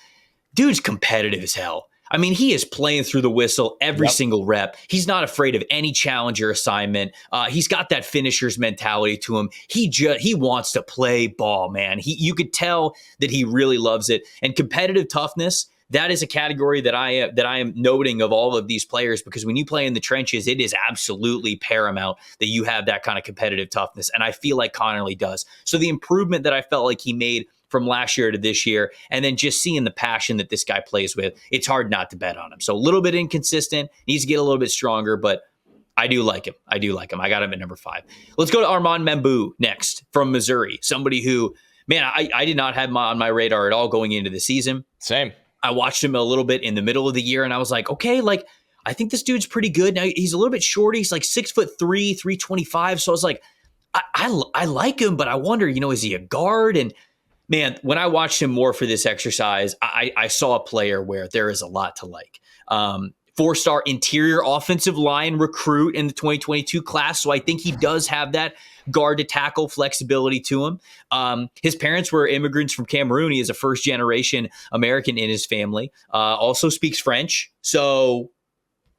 dude's competitive as hell. I mean, he is playing through the whistle every single rep. He's not afraid of any challenger assignment. He's got that finisher's mentality to him. He wants to play ball, man. You could tell that he really loves it. And competitive toughness, that is a category that I am noting of all of these players, because when you play in the trenches, it is absolutely paramount that you have that kind of competitive toughness. And I feel like Conerly does. So the improvement that I felt like he made from last year to this year, and then just seeing the passion that this guy plays with, it's hard not to bet on him. So a little bit inconsistent, needs to get a little bit stronger, but I do like him. I got him at number 5. Let's go to Armand Membou next from Missouri. Somebody who, man, I did not have on my radar at all going into the season. Same. I watched him a little bit in the middle of the year, and I was like, okay, like I think this dude's pretty good. Now he's a little bit shorter. He's like 6'3", 325. So I was like, I like him, but I wonder, is he a guard? And man, when I watched him more for this exercise, I saw a player where there is a lot to like. 4-star interior offensive line recruit in the 2022 class. So I think he does have that guard to tackle flexibility to him. His parents were immigrants from Cameroon. He is a first generation American in his family. Also speaks French. So,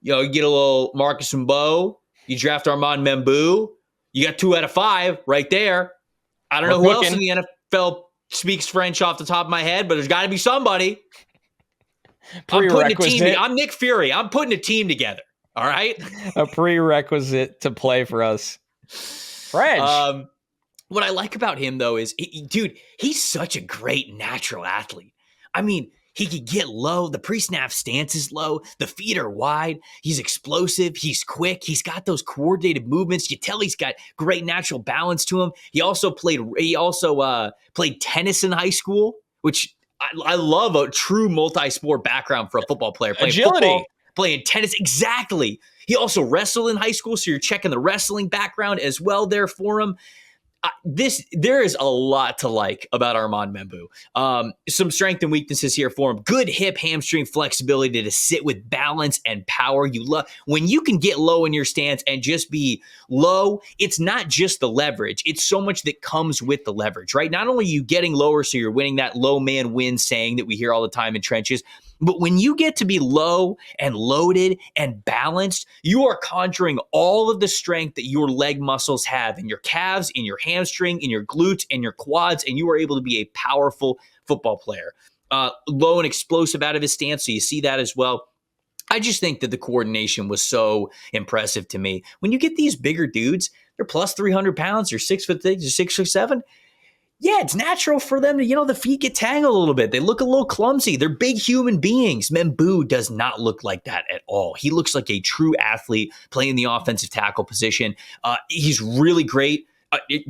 you get a little Marcus Mbow. You draft Armand Membou. You got 2 out of 5 right there. I don't know who else in the NFL speaks French off the top of my head, but there's got to be somebody. I'm putting a team. I'm Nick Fury. I'm putting a team together. All right. A prerequisite to play for us. French. What I like about him though is, dude, he's such a great natural athlete. I mean, he could get low. The pre-snap stance is low. The feet are wide. He's explosive. He's quick. He's got those coordinated movements. You tell he's got great natural balance to him. He also played tennis in high school, which I love a true multi-sport background for a football player. Playing agility. Football, playing tennis. Exactly. He also wrestled in high school, so you're checking the wrestling background as well there for him. There is a lot to like about Armand Membou. Some strength and weaknesses here for him. Good hip hamstring flexibility to sit with balance and power. You love when you can get low in your stance and just be low. It's not just the leverage. It's so much that comes with the leverage, right? Not only are you getting lower, so you're winning that low man wins saying that we hear all the time in trenches, but when you get to be low and loaded and balanced, you are conjuring all of the strength that your leg muscles have in your calves, in your hamstring, in your glutes, and your quads, and you are able to be a powerful football player. Low and explosive out of his stance, so you see that as well. I just think that the coordination was so impressive to me. When you get these bigger dudes, they're plus 300 pounds, they're 6'6", they're 6'7". Yeah, it's natural for them to, the feet get tangled a little bit. They look a little clumsy. They're big human beings. Membou does not look like that at all. He looks like a true athlete playing the offensive tackle position. He's really great.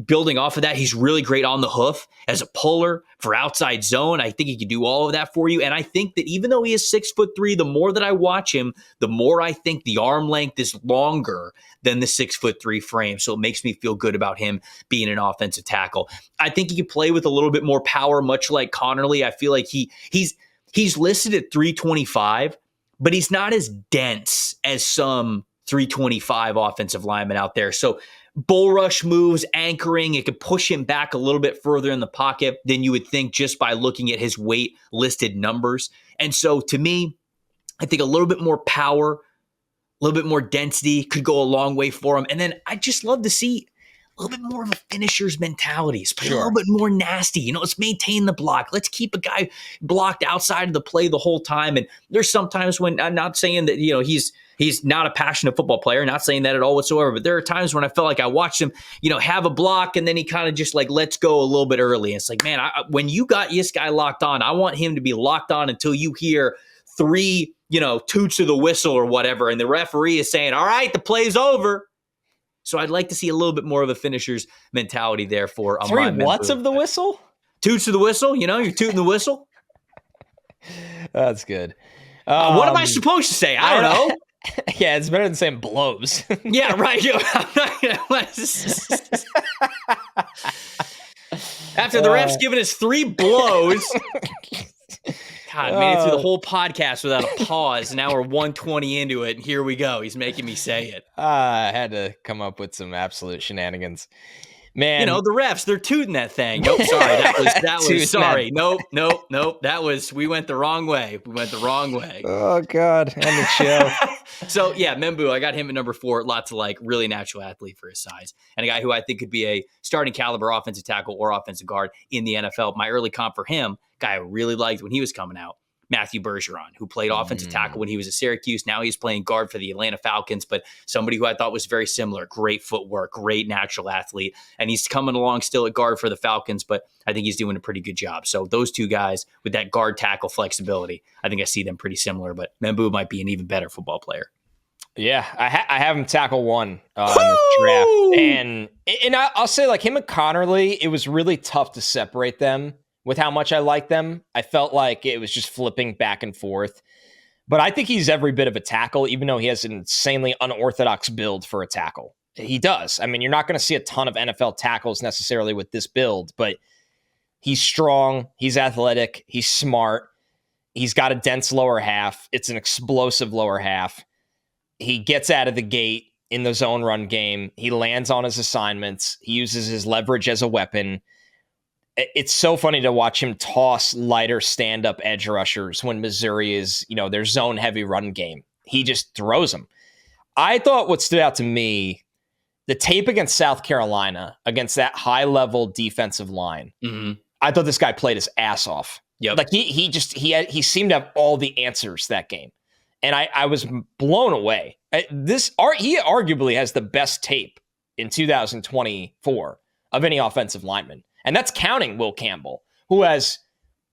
Building off of that, he's really great on the hoof as a puller for outside zone. I think he can do all of that for you. And I think that even though he is 6'3", the more that I watch him, the more I think the arm length is longer than the 6'3" frame. So it makes me feel good about him being an offensive tackle. I think he can play with a little bit more power, much like Conerly. I feel like he's listed at 325, but he's not as dense as some 325 offensive linemen out there. So bull rush moves, anchoring, it could push him back a little bit further in the pocket than you would think just by looking at his weight listed numbers. And so to me, I think a little bit more power, a little bit more density could go a long way for him. And then I just love to see a little bit more of a finisher's mentality. Let's play a little bit more nasty. Let's maintain the block. Let's keep a guy blocked outside of the play the whole time. And there's sometimes when I'm not saying that, he's not a passionate football player, not saying that at all whatsoever, but there are times when I felt like I watched him, have a block and then he kind of just like lets go a little bit early. And it's like, man, when you got this guy locked on, I want him to be locked on until you hear 3, toots of the whistle or whatever. And the referee is saying, all right, the play's over. So I'd like to see a little bit more of a finisher's mentality there for 3 what's of the whistle? Toots of the whistle. You're tooting the whistle. That's good. What am I supposed to say? I don't know. Yeah, it's better than saying blows. Yeah, right. After the ref's giving us 3 blows. God, I made it through the whole podcast without a pause. Now we're 120 into it, and here we go. He's making me say it. I had to come up with some absolute shenanigans. Man, the refs, they're tooting that thing. Nope, sorry. That was sorry. Nope. We went the wrong way. Oh, God. End the show. So, yeah, Membou, I got him at number 4. Lots of really natural athlete for his size. And a guy who I think could be a starting caliber offensive tackle or offensive guard in the NFL. My early comp for him, guy I really liked when he was coming out, Matthew Bergeron, who played offensive tackle when he was at Syracuse. Now he's playing guard for the Atlanta Falcons, but somebody who I thought was very similar. Great footwork, great natural athlete. And he's coming along still at guard for the Falcons, but I think he's doing a pretty good job. So those two guys with that guard tackle flexibility, I think I see them pretty similar, but Membou might be an even better football player. Yeah, I have him tackle 1 in this draft. And I'll say, like, him and Conerly, it was really tough to separate them with how much I like them. I felt like it was just flipping back and forth. But I think he's every bit of a tackle, even though he has an insanely unorthodox build for a tackle. He does. I mean, you're not going to see a ton of NFL tackles necessarily with this build, but he's strong, he's athletic, he's smart, he's got a dense lower half. It's an explosive lower half. He gets out of the gate in the zone run game. He lands on his assignments. He uses his leverage as a weapon. It's so funny to watch him toss lighter stand-up edge rushers when Missouri is, their zone-heavy run game. He just throws them. I thought what stood out to me, the tape against South Carolina, against that high-level defensive line, I thought this guy played his ass off. Yep. Like he seemed to have all the answers that game. And I was blown away. He arguably has the best tape in 2024 of any offensive lineman. And that's counting Will Campbell, who has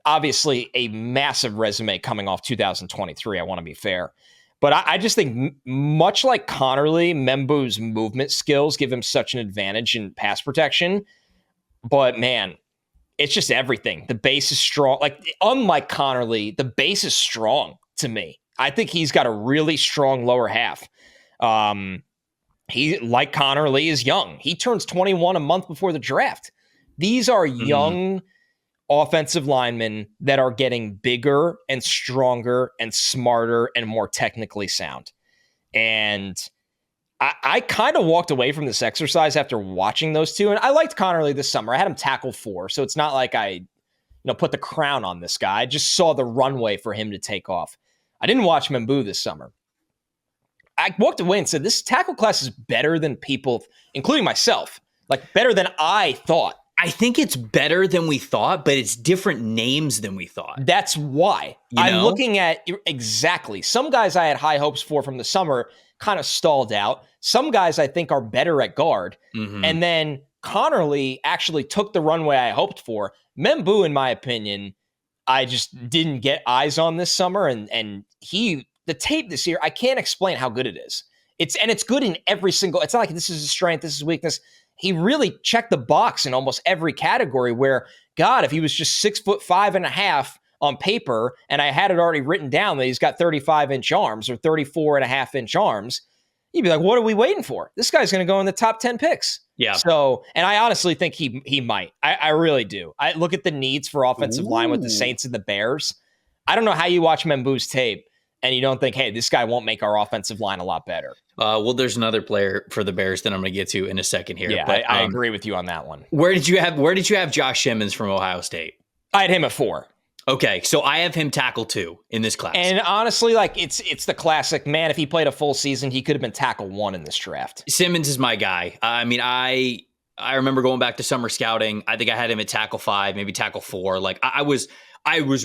obviously a massive resume coming off 2023. I want to be fair. But I just think much like Conerly, Membou's movement skills give him such an advantage in pass protection. But man, it's just everything. The base is strong. Like, unlike Conerly, the base is strong to me. I think he's got a really strong lower half. He, like Conerly, is young. He turns 21 a month before the draft. These are young offensive linemen that are getting bigger and stronger and smarter and more technically sound. And I kind of walked away from this exercise after watching those two. And I liked Conerly this summer. I had him tackle 4. So it's not like I put the crown on this guy. I just saw the runway for him to take off. I didn't watch Membou this summer. I walked away and said, this tackle class is better than people, including myself, like better than I thought. I think it's better than we thought, but it's different names than we thought. That's why. I'm looking at exactly. Some guys I had high hopes for from the summer kind of stalled out. Some guys I think are better at guard. And then Conerly actually took the runway I hoped for. Membou, in my opinion, I just didn't get eyes on this summer. And the tape this year, I can't explain how good it is. It's good in every single, it's not like this is a strength, this is weakness. He really checked the box in almost every category where, God, if he was just 6'5.5" on paper, and I had it already written down that he's got 35-inch arms or 34.5-inch arms, you'd be like, what are we waiting for? This guy's going to go in the top 10 picks. Yeah. So, and I honestly think he might. I really do. I look at the needs for offensive line with the Saints and the Bears. I don't know how you watch Membou's tape and you don't think, hey, this guy won't make our offensive line a lot better. Well, there's another player for the Bears that I'm going to get to in a second here. Yeah, but I agree with you on that one. Where did you have Josh Simmons from Ohio State? I had him at 4. Okay, so I have him tackle 2 in this class. And honestly, like it's the classic, man, if he played a full season, he could have been tackle 1 in this draft. Simmons is my guy. I mean, I remember going back to summer scouting. I think I had him at tackle 5, maybe tackle 4. Like I was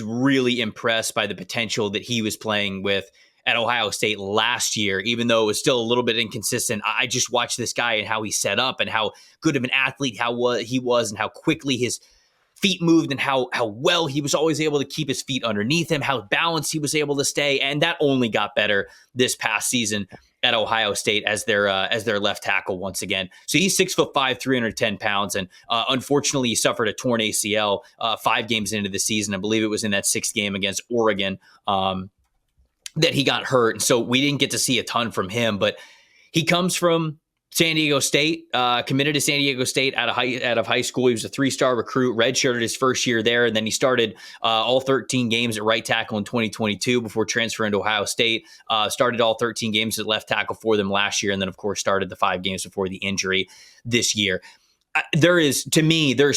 really impressed by the potential that he was playing with at Ohio State last year, even though it was still a little bit inconsistent. I just watched this guy and how he set up and how good of an athlete he was and how quickly his feet moved and how well he was always able to keep his feet underneath him, how balanced he was able to stay. And that only got better this past season at Ohio State as their left tackle once again. So he's 6'5", 310 pounds. And unfortunately, he suffered a torn ACL 5 games into the season. I believe it was in that 6th game against Oregon that he got hurt. And so we didn't get to see a ton from him, but he comes from San Diego State, committed to San Diego State out of high school. He was a 3-star recruit, redshirted his first year there, and then he started all 13 games at right tackle in 2022 before transferring to Ohio State. Started all 13 games at left tackle for them last year, and then, of course, started the 5 games before the injury this year. There's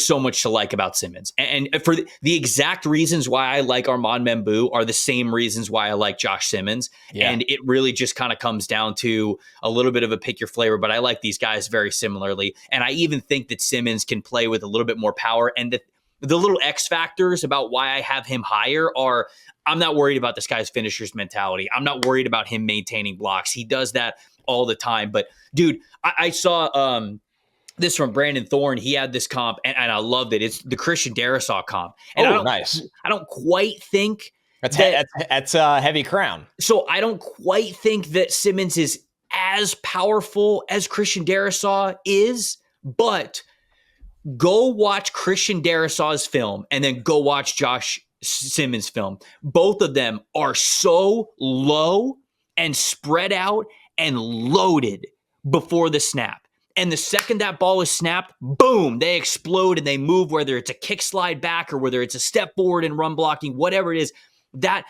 so much to like about Simmons. And for the exact reasons why I like Armand Membou are the same reasons why I like Josh Simmons. Yeah. And it really just kind of comes down to a little bit of a pick your flavor, but I like these guys very similarly. And I even think that Simmons can play with a little bit more power. And the little X factors about why I have him higher are, I'm not worried about this guy's finisher's mentality. I'm not worried about him maintaining blocks. He does that all the time. But dude, I saw, this from Brandon Thorne. He had this comp, and I loved it. It's the Christian Darrisaw comp. And nice. I don't quite think that's a heavy crown. So I don't quite think that Simmons is as powerful as Christian Darrisaw is, but go watch Christian Darrisaw's film and then go watch Josh Simmons film. Both of them are so low and spread out and loaded before the snap. And the second that ball is snapped, boom, they explode and they move, whether it's a kick slide back or whether it's a step forward and run blocking, whatever it is. That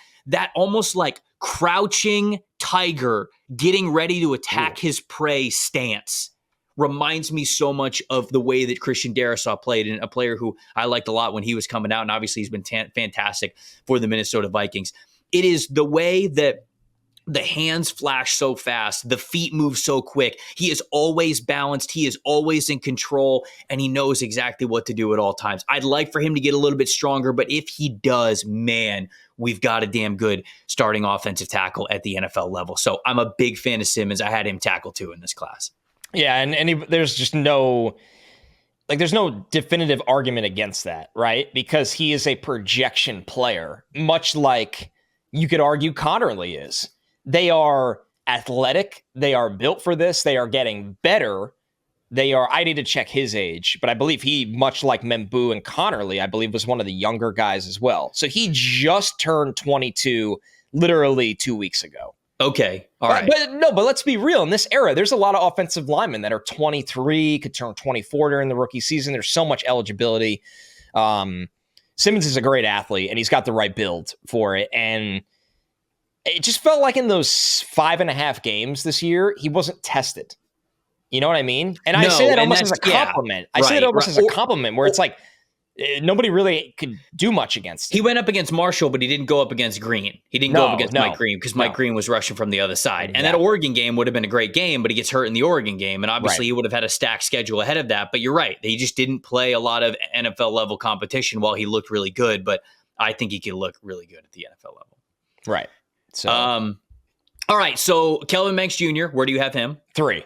almost like crouching tiger getting ready to attack his prey stance reminds me so much of the way that Christian Darrisaw played, and a player who I liked a lot when he was coming out, and obviously he's been fantastic for the Minnesota Vikings. It is the way that the hands flash so fast, the feet move so quick. He is always balanced. He is always in control, and he knows exactly what to do at all times. I'd like for him to get a little bit stronger, but if he does, man, we've got a damn good starting offensive tackle at the NFL level. So I'm a big fan of Simmons. I had him tackle 2 in this class. Yeah, and there's just there's no definitive argument against that, right? Because he is a projection player, much like you could argue Conerly is. They are athletic. They are built for this. They are getting better. I need to check his age, but I believe he, much like Membou and Conerly, I believe was one of the younger guys as well. So he just turned 22 literally 2 weeks ago. Okay. All right. But let's be real. In this era, there's a lot of offensive linemen that are 23, could turn 24 during the rookie season. There's so much eligibility. Simmons is a great athlete, and he's got the right build for it. And it just felt like in those 5.5 games this year, he wasn't tested. You know what I mean? And I say that almost as a compliment. I say that almost as a compliment, where it's like nobody really could do much against him. He went up against Marshall, but he didn't go up against Green. He didn't go up against Mike Green because Mike Green was rushing from the other side. And that Oregon game would have been a great game, but he gets hurt in the Oregon game. And obviously he would have had a stacked schedule ahead of that. But you're right. He just didn't play a lot of NFL level competition while he looked really good. But I think he could look really good at the NFL level. Right. So, all right. So Kelvin Banks Jr., where do you have him? 3.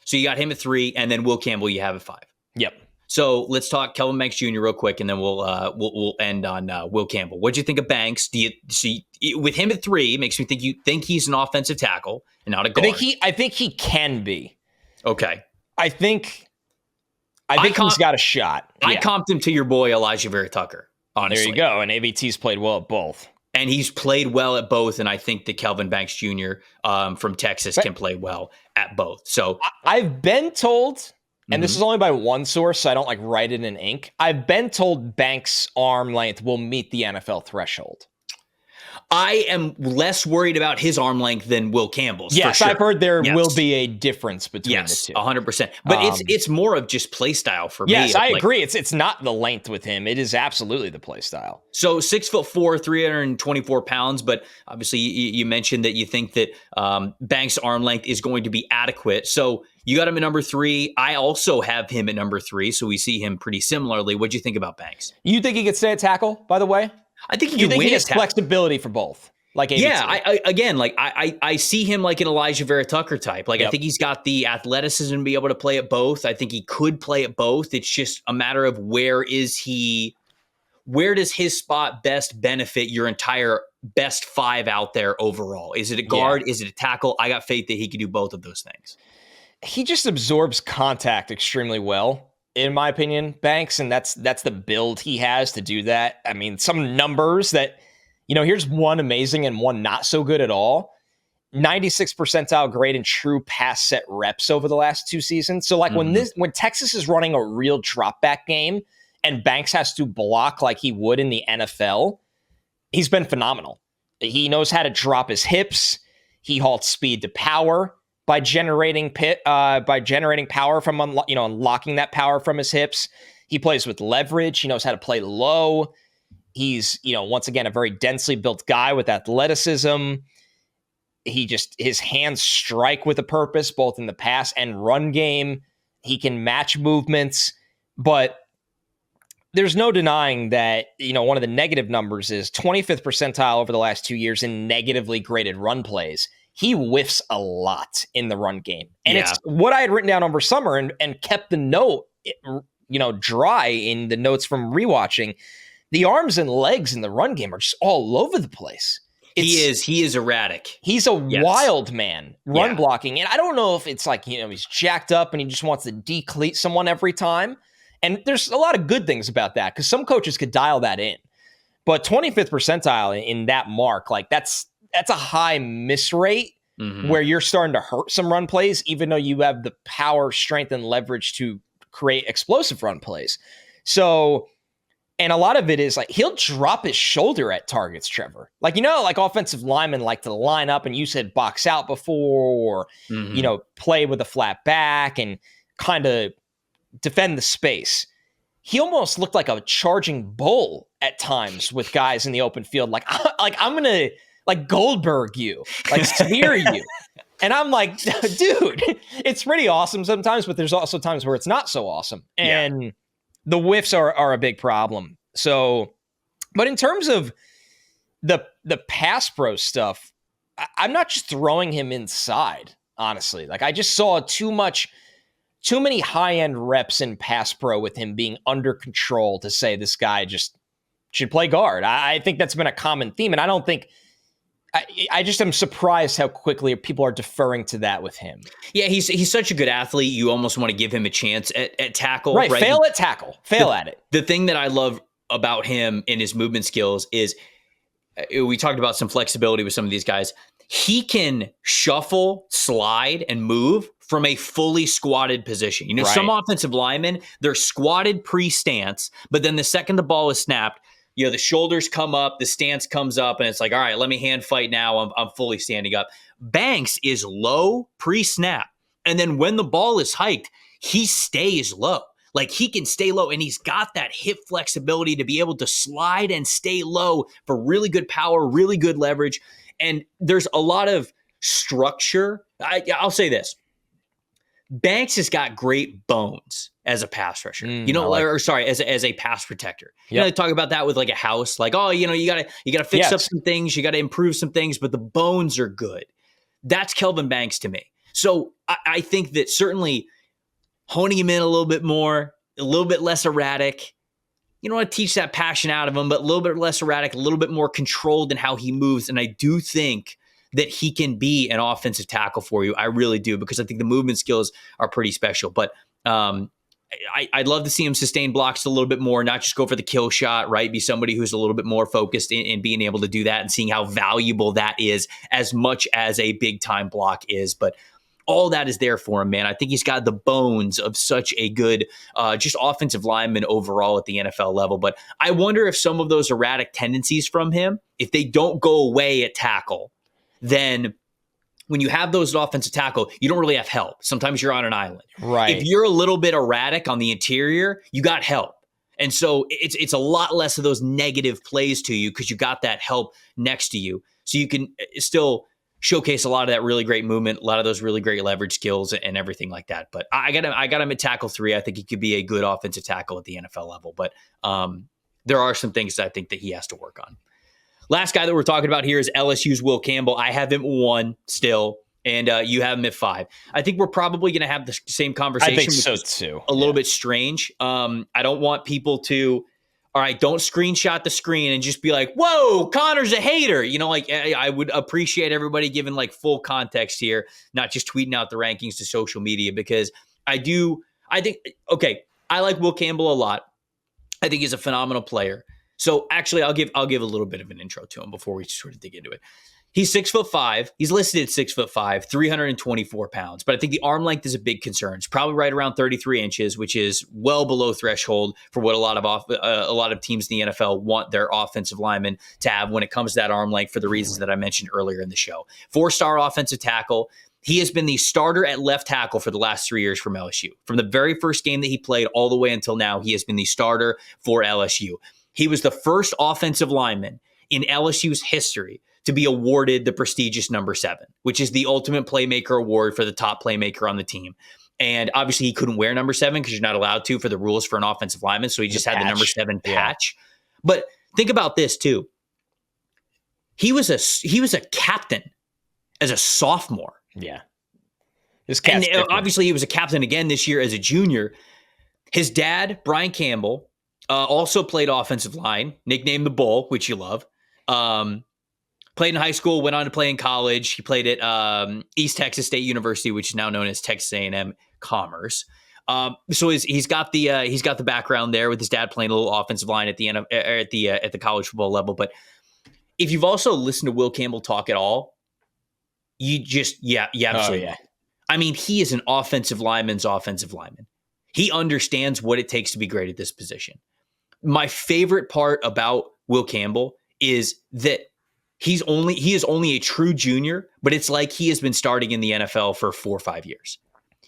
So you got him at 3, and then Will Campbell you have at 5. Yep. So let's talk Kelvin Banks Jr. real quick, and then we'll end on Will Campbell. What'd you think of Banks? Do you see with him at 3? Makes me think you think he's an offensive tackle and not a guard. I think he can be. Okay. I think he's got a shot. I comped him to your boy Elijah Vera Tucker. Honestly, there you go. And AVT's played well at both. And he's played well at both, and I think that Kelvin Banks Jr. From Texas can play well at both. So I've been told, and this is only by one source, so I don't like write it in ink. I've been told Banks' arm length will meet the NFL threshold. I am less worried about his arm length than Will Campbell's. Yes, for sure. I've heard there will be a difference between the two. 100%. But it's more of just play style for me. Yes, I agree. It's not the length with him. It is absolutely the play style. So 6'4", 324 pounds. But obviously, you mentioned that you think that Banks' arm length is going to be adequate. So you got him at number 3. I also have him at number 3. So we see him pretty similarly. What'd you think about Banks? You think he could stay at tackle, by the way? I think he has flexibility for both. Like AVT. Yeah, I see him like an Elijah Vera Tucker type. Like I think he's got the athleticism to be able to play at both. I think he could play at both. It's just a matter of where does his spot best benefit your entire best 5 out there overall? Is it a guard? Is it a tackle? I got faith that he can do both of those things. He just absorbs contact extremely well, in my opinion, Banks, and that's the build he has to do that. I mean, some numbers that, here's one amazing and one not so good at all. 96th percentile grade in true pass set reps over the last 2 seasons. So like when Texas is running a real drop back game and Banks has to block like he would in the NFL, he's been phenomenal. He knows how to drop his hips. He halts speed to power by generating power from unlocking that power from his hips. He plays with leverage. He knows how to play low. He's, once again, a very densely built guy with athleticism. His hands strike with a purpose, both in the pass and run game. He can match movements, but there's no denying that, one of the negative numbers is 25th percentile over the last 2 years in negatively graded run plays. He whiffs a lot in the run game. And it's what I had written down over summer and kept the note, dry in the notes from rewatching. The arms and legs in the run game are just all over the place. He is erratic. He's a wild man run blocking. And I don't know if it's like, he's jacked up and he just wants to decleat someone every time. And there's a lot of good things about that because some coaches could dial that in. But 25th percentile in that mark, like that's a high miss rate where you're starting to hurt some run plays, even though you have the power, strength, and leverage to create explosive run plays. So, and a lot of it is like he'll drop his shoulder at targets, Trevor. Like, like offensive linemen like to line up, and you said box out before, or, play with a flat back and kind of defend the space. He almost looked like a charging bull at times with guys in the open field. Like I'm going to like Goldberg you, like spear you. And I'm like, dude, it's pretty awesome sometimes, but there's also times where it's not so awesome. And the whiffs are a big problem. So, but in terms of the pass pro stuff, I'm not just throwing him inside, honestly. Like I just saw too many high-end reps in pass pro with him being under control to say this guy just should play guard. I think that's been a common theme, and I don't think I just am surprised how quickly people are deferring to that with him. Yeah, he's such a good athlete. You almost want to give him a chance at tackle. Right? Fail at tackle. Fail at it. The thing that I love about him and his movement skills is we talked about some flexibility with some of these guys. He can shuffle, slide, and move from a fully squatted position. Some offensive linemen, they're squatted pre-stance, but then the second the ball is snapped, the shoulders come up, the stance comes up, and it's like, all right, let me hand fight now. I'm fully standing up. Banks is low pre-snap. And then when the ball is hiked, he stays low. Like he can stay low, and he's got that hip flexibility to be able to slide and stay low for really good power, really good leverage. And there's a lot of structure. I'll say this. Banks has got great bones as a pass rusher, as a pass protector. Yep. They talk about that with like a house, like, oh, you gotta fix up some things, you gotta improve some things, but the bones are good. That's Kelvin Banks to me. So I think that certainly honing him in a little bit more, a little bit less erratic. You don't want to teach that passion out of him, but a little bit less erratic, a little bit more controlled in how he moves. And I do think that he can be an offensive tackle for you. I really do, because I think the movement skills are pretty special. But I'd love to see him sustain blocks a little bit more, not just go for the kill shot, right? Be somebody who's a little bit more focused in being able to do that and seeing how valuable that is as much as a big time block is. But all that is there for him, man. I think he's got the bones of such a good just offensive lineman overall at the NFL level. But I wonder if some of those erratic tendencies from him, if they don't go away at tackle, then when you have those at offensive tackle, you don't really have help. Sometimes you're on an island. Right. If you're a little bit erratic on the interior, you got help. And so it's a lot less of those negative plays to you because you got that help next to you. So you can still showcase a lot of that really great movement, a lot of those really great leverage skills and everything like that. But I got him at tackle 3. I think he could be a good offensive tackle at the NFL level. But there are some things that I think that he has to work on. Last guy that we're talking about here is LSU's Will Campbell. I have him 1 still, and you have him at 5. I think we're probably going to have the same conversation. I think so too. A little bit strange. I don't want people to, all right, don't screenshot the screen and just be like, whoa, Connor's a hater. I would appreciate everybody giving like full context here, not just tweeting out the rankings to social media, because I like Will Campbell a lot. I think he's a phenomenal player. So actually, I'll give a little bit of an intro to him before we sort of dig into it. He's 6'5". He's listed at 6'5", 324 pounds. But I think the arm length is a big concern. It's probably right around 33 inches, which is well below threshold for what a lot of teams in the NFL want their offensive linemen to have when it comes to that arm length, for the reasons that I mentioned earlier in the show. 4-star offensive tackle. He has been the starter at left tackle for the last 3 years from LSU. From the very first game that he played all the way until now, he has been the starter for LSU. He was the first offensive lineman in LSU's history to be awarded the prestigious number 7, which is the ultimate playmaker award for the top playmaker on the team. And obviously he couldn't wear number 7 because you're not allowed to for the rules for an offensive lineman. So he just had the number 7 patch. Yeah. But think about this too. He was a captain as a sophomore. Yeah. And obviously he was a captain again this year as a junior. His dad, Brian Campbell, also played offensive line, nicknamed the Bull, which you love. Played in high school, went on to play in college. He played at East Texas State University, which is now known as Texas A&M Commerce. So he's got the background there with his dad playing a little offensive line at the at the college football level. But if you've also listened to Will Campbell talk at all, you absolutely. Oh, yeah. I mean, he is an offensive lineman's offensive lineman. He understands what it takes to be great at this position. My favorite part about Will Campbell is that he is only a true junior, but it's like he has been starting in the NFL for 4 or 5 years.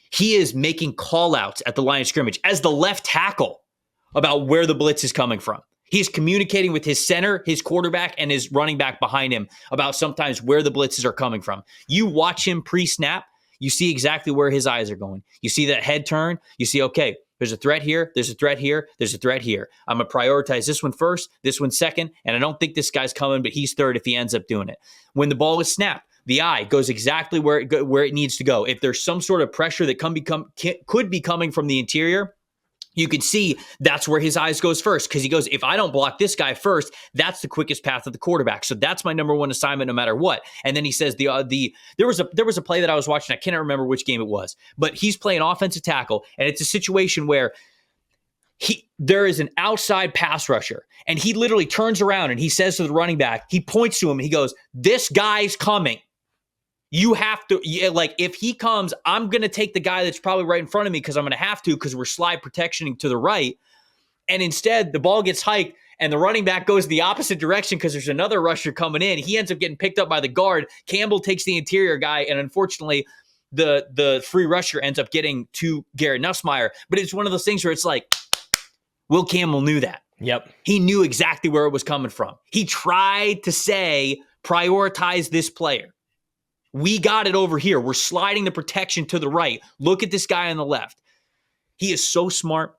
He is making call outs at the line of scrimmage as the left tackle about where the blitz is coming from. He's communicating with his center, his quarterback, and his running back behind him about sometimes where the blitzes are coming from. You watch him pre-snap, you see exactly where his eyes are going. You see that head turn, you see, okay, there's a threat here, there's a threat here, there's a threat here. I'm going to prioritize this one first, this one second, and I don't think this guy's coming, but he's third if he ends up doing it. When the ball is snapped, the eye goes exactly where it needs to go. If there's some sort of pressure that could be coming from the interior, you can see that's where his eyes goes first, because he goes, if I don't block this guy first, that's the quickest path of the quarterback. So that's my number one assignment no matter what. And then he says there was a play that I was watching. I cannot remember which game it was, but he's playing offensive tackle, and it's a situation where there is an outside pass rusher, and he literally turns around and he says to the running back, he points to him and he goes, "This guy's coming. You have to, if he comes, I'm going to take the guy that's probably right in front of me because I'm going to have to because we're slide protectioning to the right." And instead, the ball gets hiked and the running back goes the opposite direction because there's another rusher coming in. He ends up getting picked up by the guard. Campbell takes the interior guy, and unfortunately, the free rusher ends up getting to Garrett Nussmeier. But it's one of those things where it's like, Will Campbell knew that. Yep. He knew exactly where it was coming from. He tried to say, prioritize this player. We got it over here. We're sliding the protection to the right. Look at this guy on the left. He is so smart.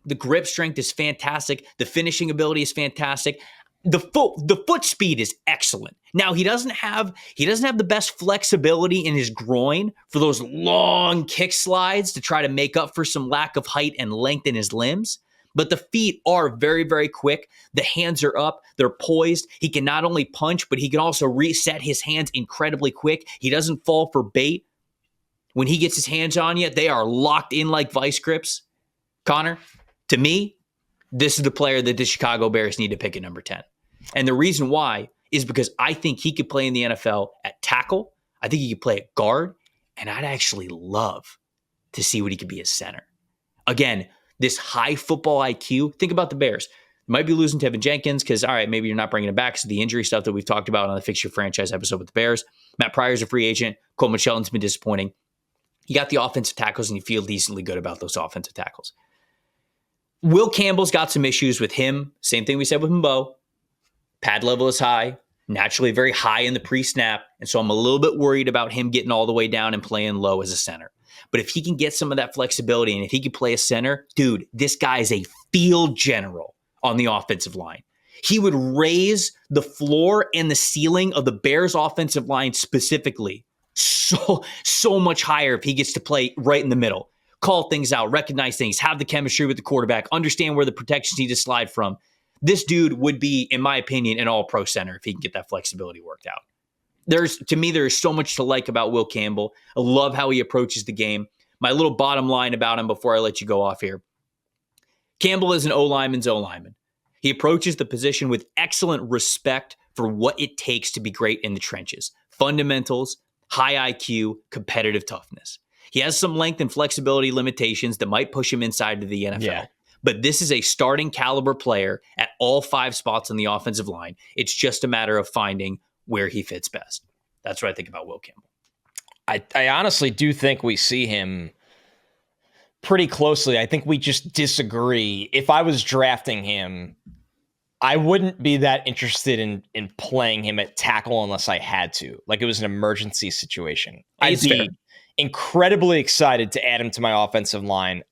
The grip strength is fantastic. The finishing ability is fantastic. The foot speed is excellent. Now, he doesn't have the best flexibility in his groin for those long kick slides to try to make up for some lack of height and length in his limbs. But the feet are very, very quick. The hands are up. They're poised. He can not only punch, but he can also reset his hands incredibly quick. He doesn't fall for bait. When he gets his hands on you, they are locked in like vice grips. Connor, to me, this is the player that the Chicago Bears need to pick at number 10. And the reason why is because I think he could play in the NFL at tackle. I think he could play at guard. And I'd actually love to see what he could be as center. Again, this high football IQ. Think about the Bears. You might be losing Tevin Jenkins because, all right, maybe you're not bringing him back because of the injury stuff that we've talked about on the Fix Your Franchise episode with the Bears. Matt Pryor's a free agent. Coleman Shelton's been disappointing. You got the offensive tackles, and you feel decently good about those offensive tackles. Will Campbell's got some issues with him. Same thing we said with Mbow. Pad level is high, naturally very high in the pre-snap, and so I'm a little bit worried about him getting all the way down and playing low as a center. But if he can get some of that flexibility and if he can play a center, dude, this guy is a field general on the offensive line. He would raise the floor and the ceiling of the Bears offensive line specifically so much higher if he gets to play right in the middle, call things out, recognize things, have the chemistry with the quarterback, understand where the protections need to slide from. This dude would be, in my opinion, an all-pro center if he can get that flexibility worked out. To me, there's so much to like about Will Campbell. I love how he approaches the game. My little bottom line about him before I let you go off here. Campbell is an O-lineman's O-lineman. He approaches the position with excellent respect for what it takes to be great in the trenches. Fundamentals, high IQ, competitive toughness. He has some length and flexibility limitations that might push him inside to the NFL. Yeah. But this is a starting caliber player at all 5 spots on the offensive line. It's just a matter of finding where he fits best. That's what I think about Will Campbell. I honestly do think we see him pretty closely. I think we just disagree. If I was drafting him, I wouldn't be that interested in playing him at tackle unless I had to. Like it was an emergency situation. I'd be incredibly excited to add him to my offensive line.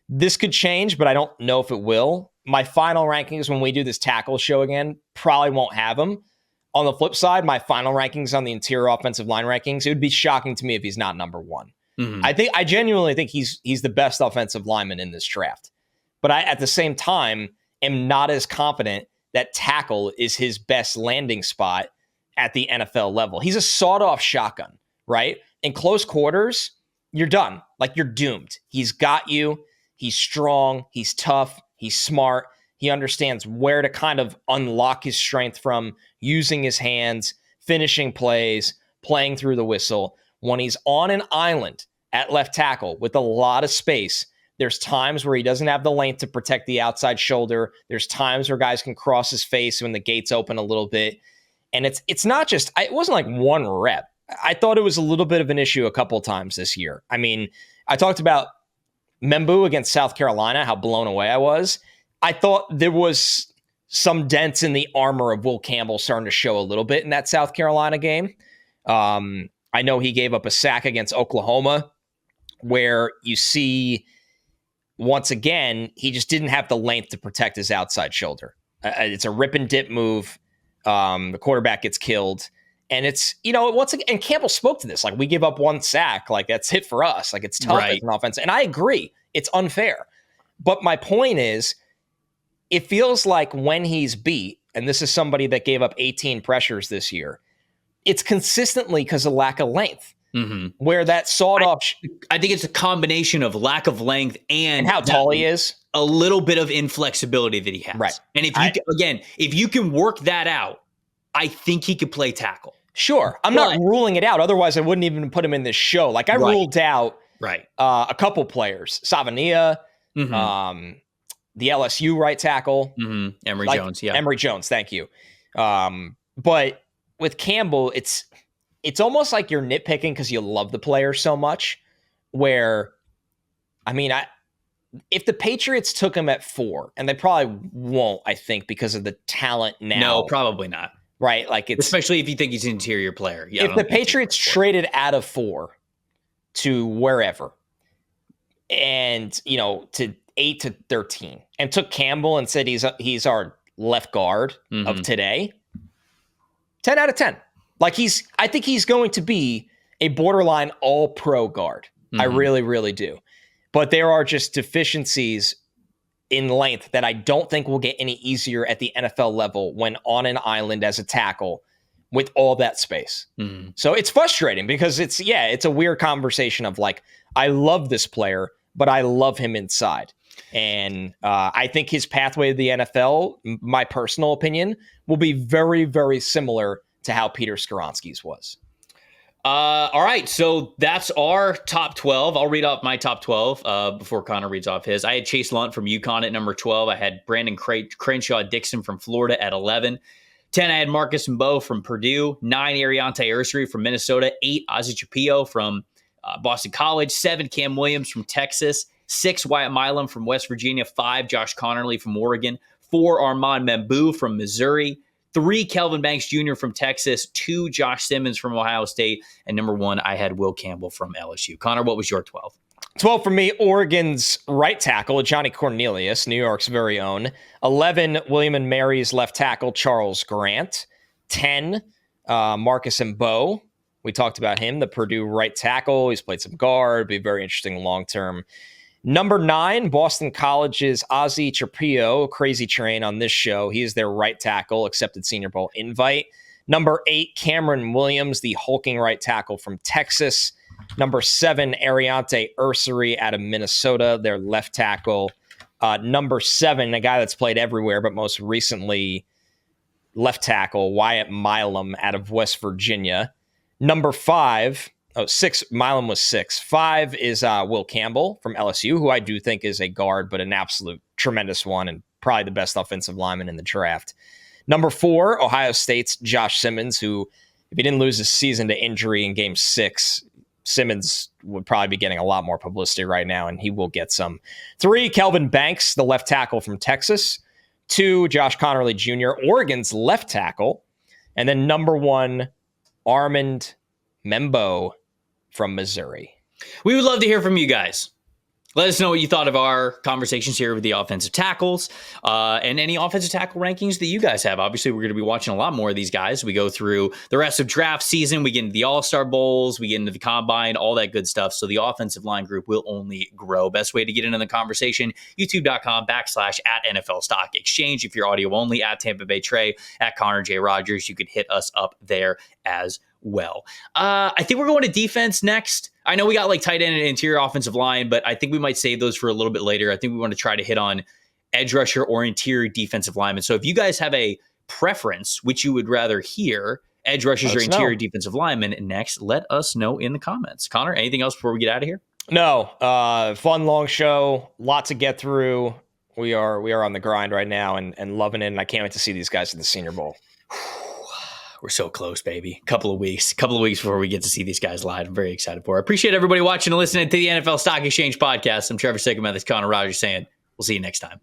This could change, but I don't know if it will. My final rankings when we do this tackle show again probably won't have him. On the flip side, my final rankings on the interior offensive line rankings, it would be shocking to me if he's not number 1. Mm-hmm. I genuinely think he's the best offensive lineman in this draft. But I, at the same time, am not as confident that tackle is his best landing spot at the NFL level. He's a sawed-off shotgun, right? In close quarters, you're done. Like, you're doomed. He's got you. He's strong. He's tough. He's smart. He understands where to kind of unlock his strength from, using his hands, finishing plays, playing through the whistle. When he's on an island at left tackle with a lot of space, there's times where he doesn't have the length to protect the outside shoulder. There's times where guys can cross his face when the gates open a little bit. And it's not just, it wasn't like one rep. I thought it was a little bit of an issue a couple of times this year. I mean, I talked about Membou against South Carolina, how blown away I was. I thought there was some dents in the armor of Will Campbell starting to show a little bit in that South Carolina game. I know he gave up a sack against Oklahoma where you see, once again, he just didn't have the length to protect his outside shoulder. It's a rip and dip move. The quarterback gets killed. And it's, once again, and Campbell spoke to this, like, we give up one sack, like, that's it for us. Like, it's tough as an offense. And I agree, it's unfair. But my point is, it feels like when he's beat, and this is somebody that gave up 18 pressures this year, it's consistently because of lack of length. Mm-hmm. Where that sawed-off... I think it's a combination of lack of length and how tall he is. A little bit of inflexibility that he has. Right. And if you can work that out, I think he could play tackle. Sure. I'm not ruling it out. Otherwise, I wouldn't even put him in this show. Like, I ruled out a couple players. Savania, the LSU right tackle. Mm-hmm. Emory Jones, yeah. Emory Jones, thank you. But with Campbell, it's almost like you're nitpicking because you love the player so much, where, I mean, if the Patriots took him at 4, and they probably won't, I think, because of the talent now. No, probably not. Right? Like, it's especially if you think he's an interior player. Yeah, if the Patriots traded out of 4 to wherever, and, to 8 to 13, and took Campbell and said he's our left guard of today, 10 out of 10. Like, I think he's going to be a borderline all-pro guard. I really, really do. But there are just deficiencies in length that I don't think will get any easier at the NFL level when on an island as a tackle with all that space. Mm-hmm. So it's frustrating because it's a weird conversation of, like, I love this player, but I love him inside. And I think his pathway to the NFL, my personal opinion, will be very, very similar to how Peter Skoronski's was. All right, so that's our top 12. I'll read off my top 12 before Connor reads off his. I had Chase Lunt from UConn at number 12. I had Brandon Crenshaw Dixon from Florida at 11. 10, I had Marcus Mbow from Purdue. 9, Aireontae Ersery from Minnesota. 8, Ozzy Trapilo from Boston College. 7, Cam Williams from Texas. 6, Wyatt Milum from West Virginia. 5, Josh Conerly from Oregon. 4, Armand Membou from Missouri. 3, Kelvin Banks Jr. from Texas. 2, Josh Simmons from Ohio State. And number 1, I had Will Campbell from LSU. Connor, what was your 12? 12 for me, Oregon's right tackle, Johnny Cornelius, New York's very own. 11, William and Mary's left tackle, Charles Grant. 10, Marcus Mbow. We talked about him, the Purdue right tackle. He's played some guard, be very interesting long-term. Number 9, Boston College's Ozzy Trapilo, crazy train on this show. He is their right tackle, accepted Senior Bowl invite. Number 8, Cameron Williams, the hulking right tackle from Texas. Number 7, Aireontae Ersery out of Minnesota, their left tackle. Number 7, a guy that's played everywhere, but most recently left tackle, Wyatt Milum out of West Virginia. Number 5, 6, Milum was 6. 5 is Will Campbell from LSU, who I do think is a guard, but an absolute tremendous one and probably the best offensive lineman in the draft. Number 4, Ohio State's Josh Simmons, who, if he didn't lose his season to injury in Game 6, Simmons would probably be getting a lot more publicity right now, and he will get some. 3, Kelvin Banks, the left tackle from Texas. 2, Josh Conerly Jr., Oregon's left tackle. And then number 1, Armand Membou from Missouri. We would love to hear from you guys. Let us know what you thought of our conversations here with the offensive tackles and any offensive tackle rankings that you guys have. Obviously, we're going to be watching a lot more of these guys. We go through the rest of draft season. We get into the All-Star Bowls. We get into the Combine, all that good stuff. So the offensive line group will only grow. Best way to get into the conversation, youtube.com/@NFL Stock Exchange. If you're audio only, at Tampa Bay Trey, at Connor J. Rogers, you could hit us up there as well. I think we're going to defense next. I know we got like tight end and interior offensive line, but I think we might save those for a little bit later. I think we want to try to hit on edge rusher or interior defensive lineman. So if you guys have a preference, which you would rather hear, edge rushers or interior defensive linemen next, let us know in the comments. Connor, anything else before we get out of here? No. Fun, long show. Lot to get through. We are on the grind right now and loving it. And I can't wait to see these guys at the Senior Bowl. We're so close, baby. Couple of weeks before we get to see these guys live. I'm very excited for it. I appreciate everybody watching and listening to the NFL Stock Exchange podcast. I'm Trevor Sikkema. That's Connor Rogers saying we'll see you next time.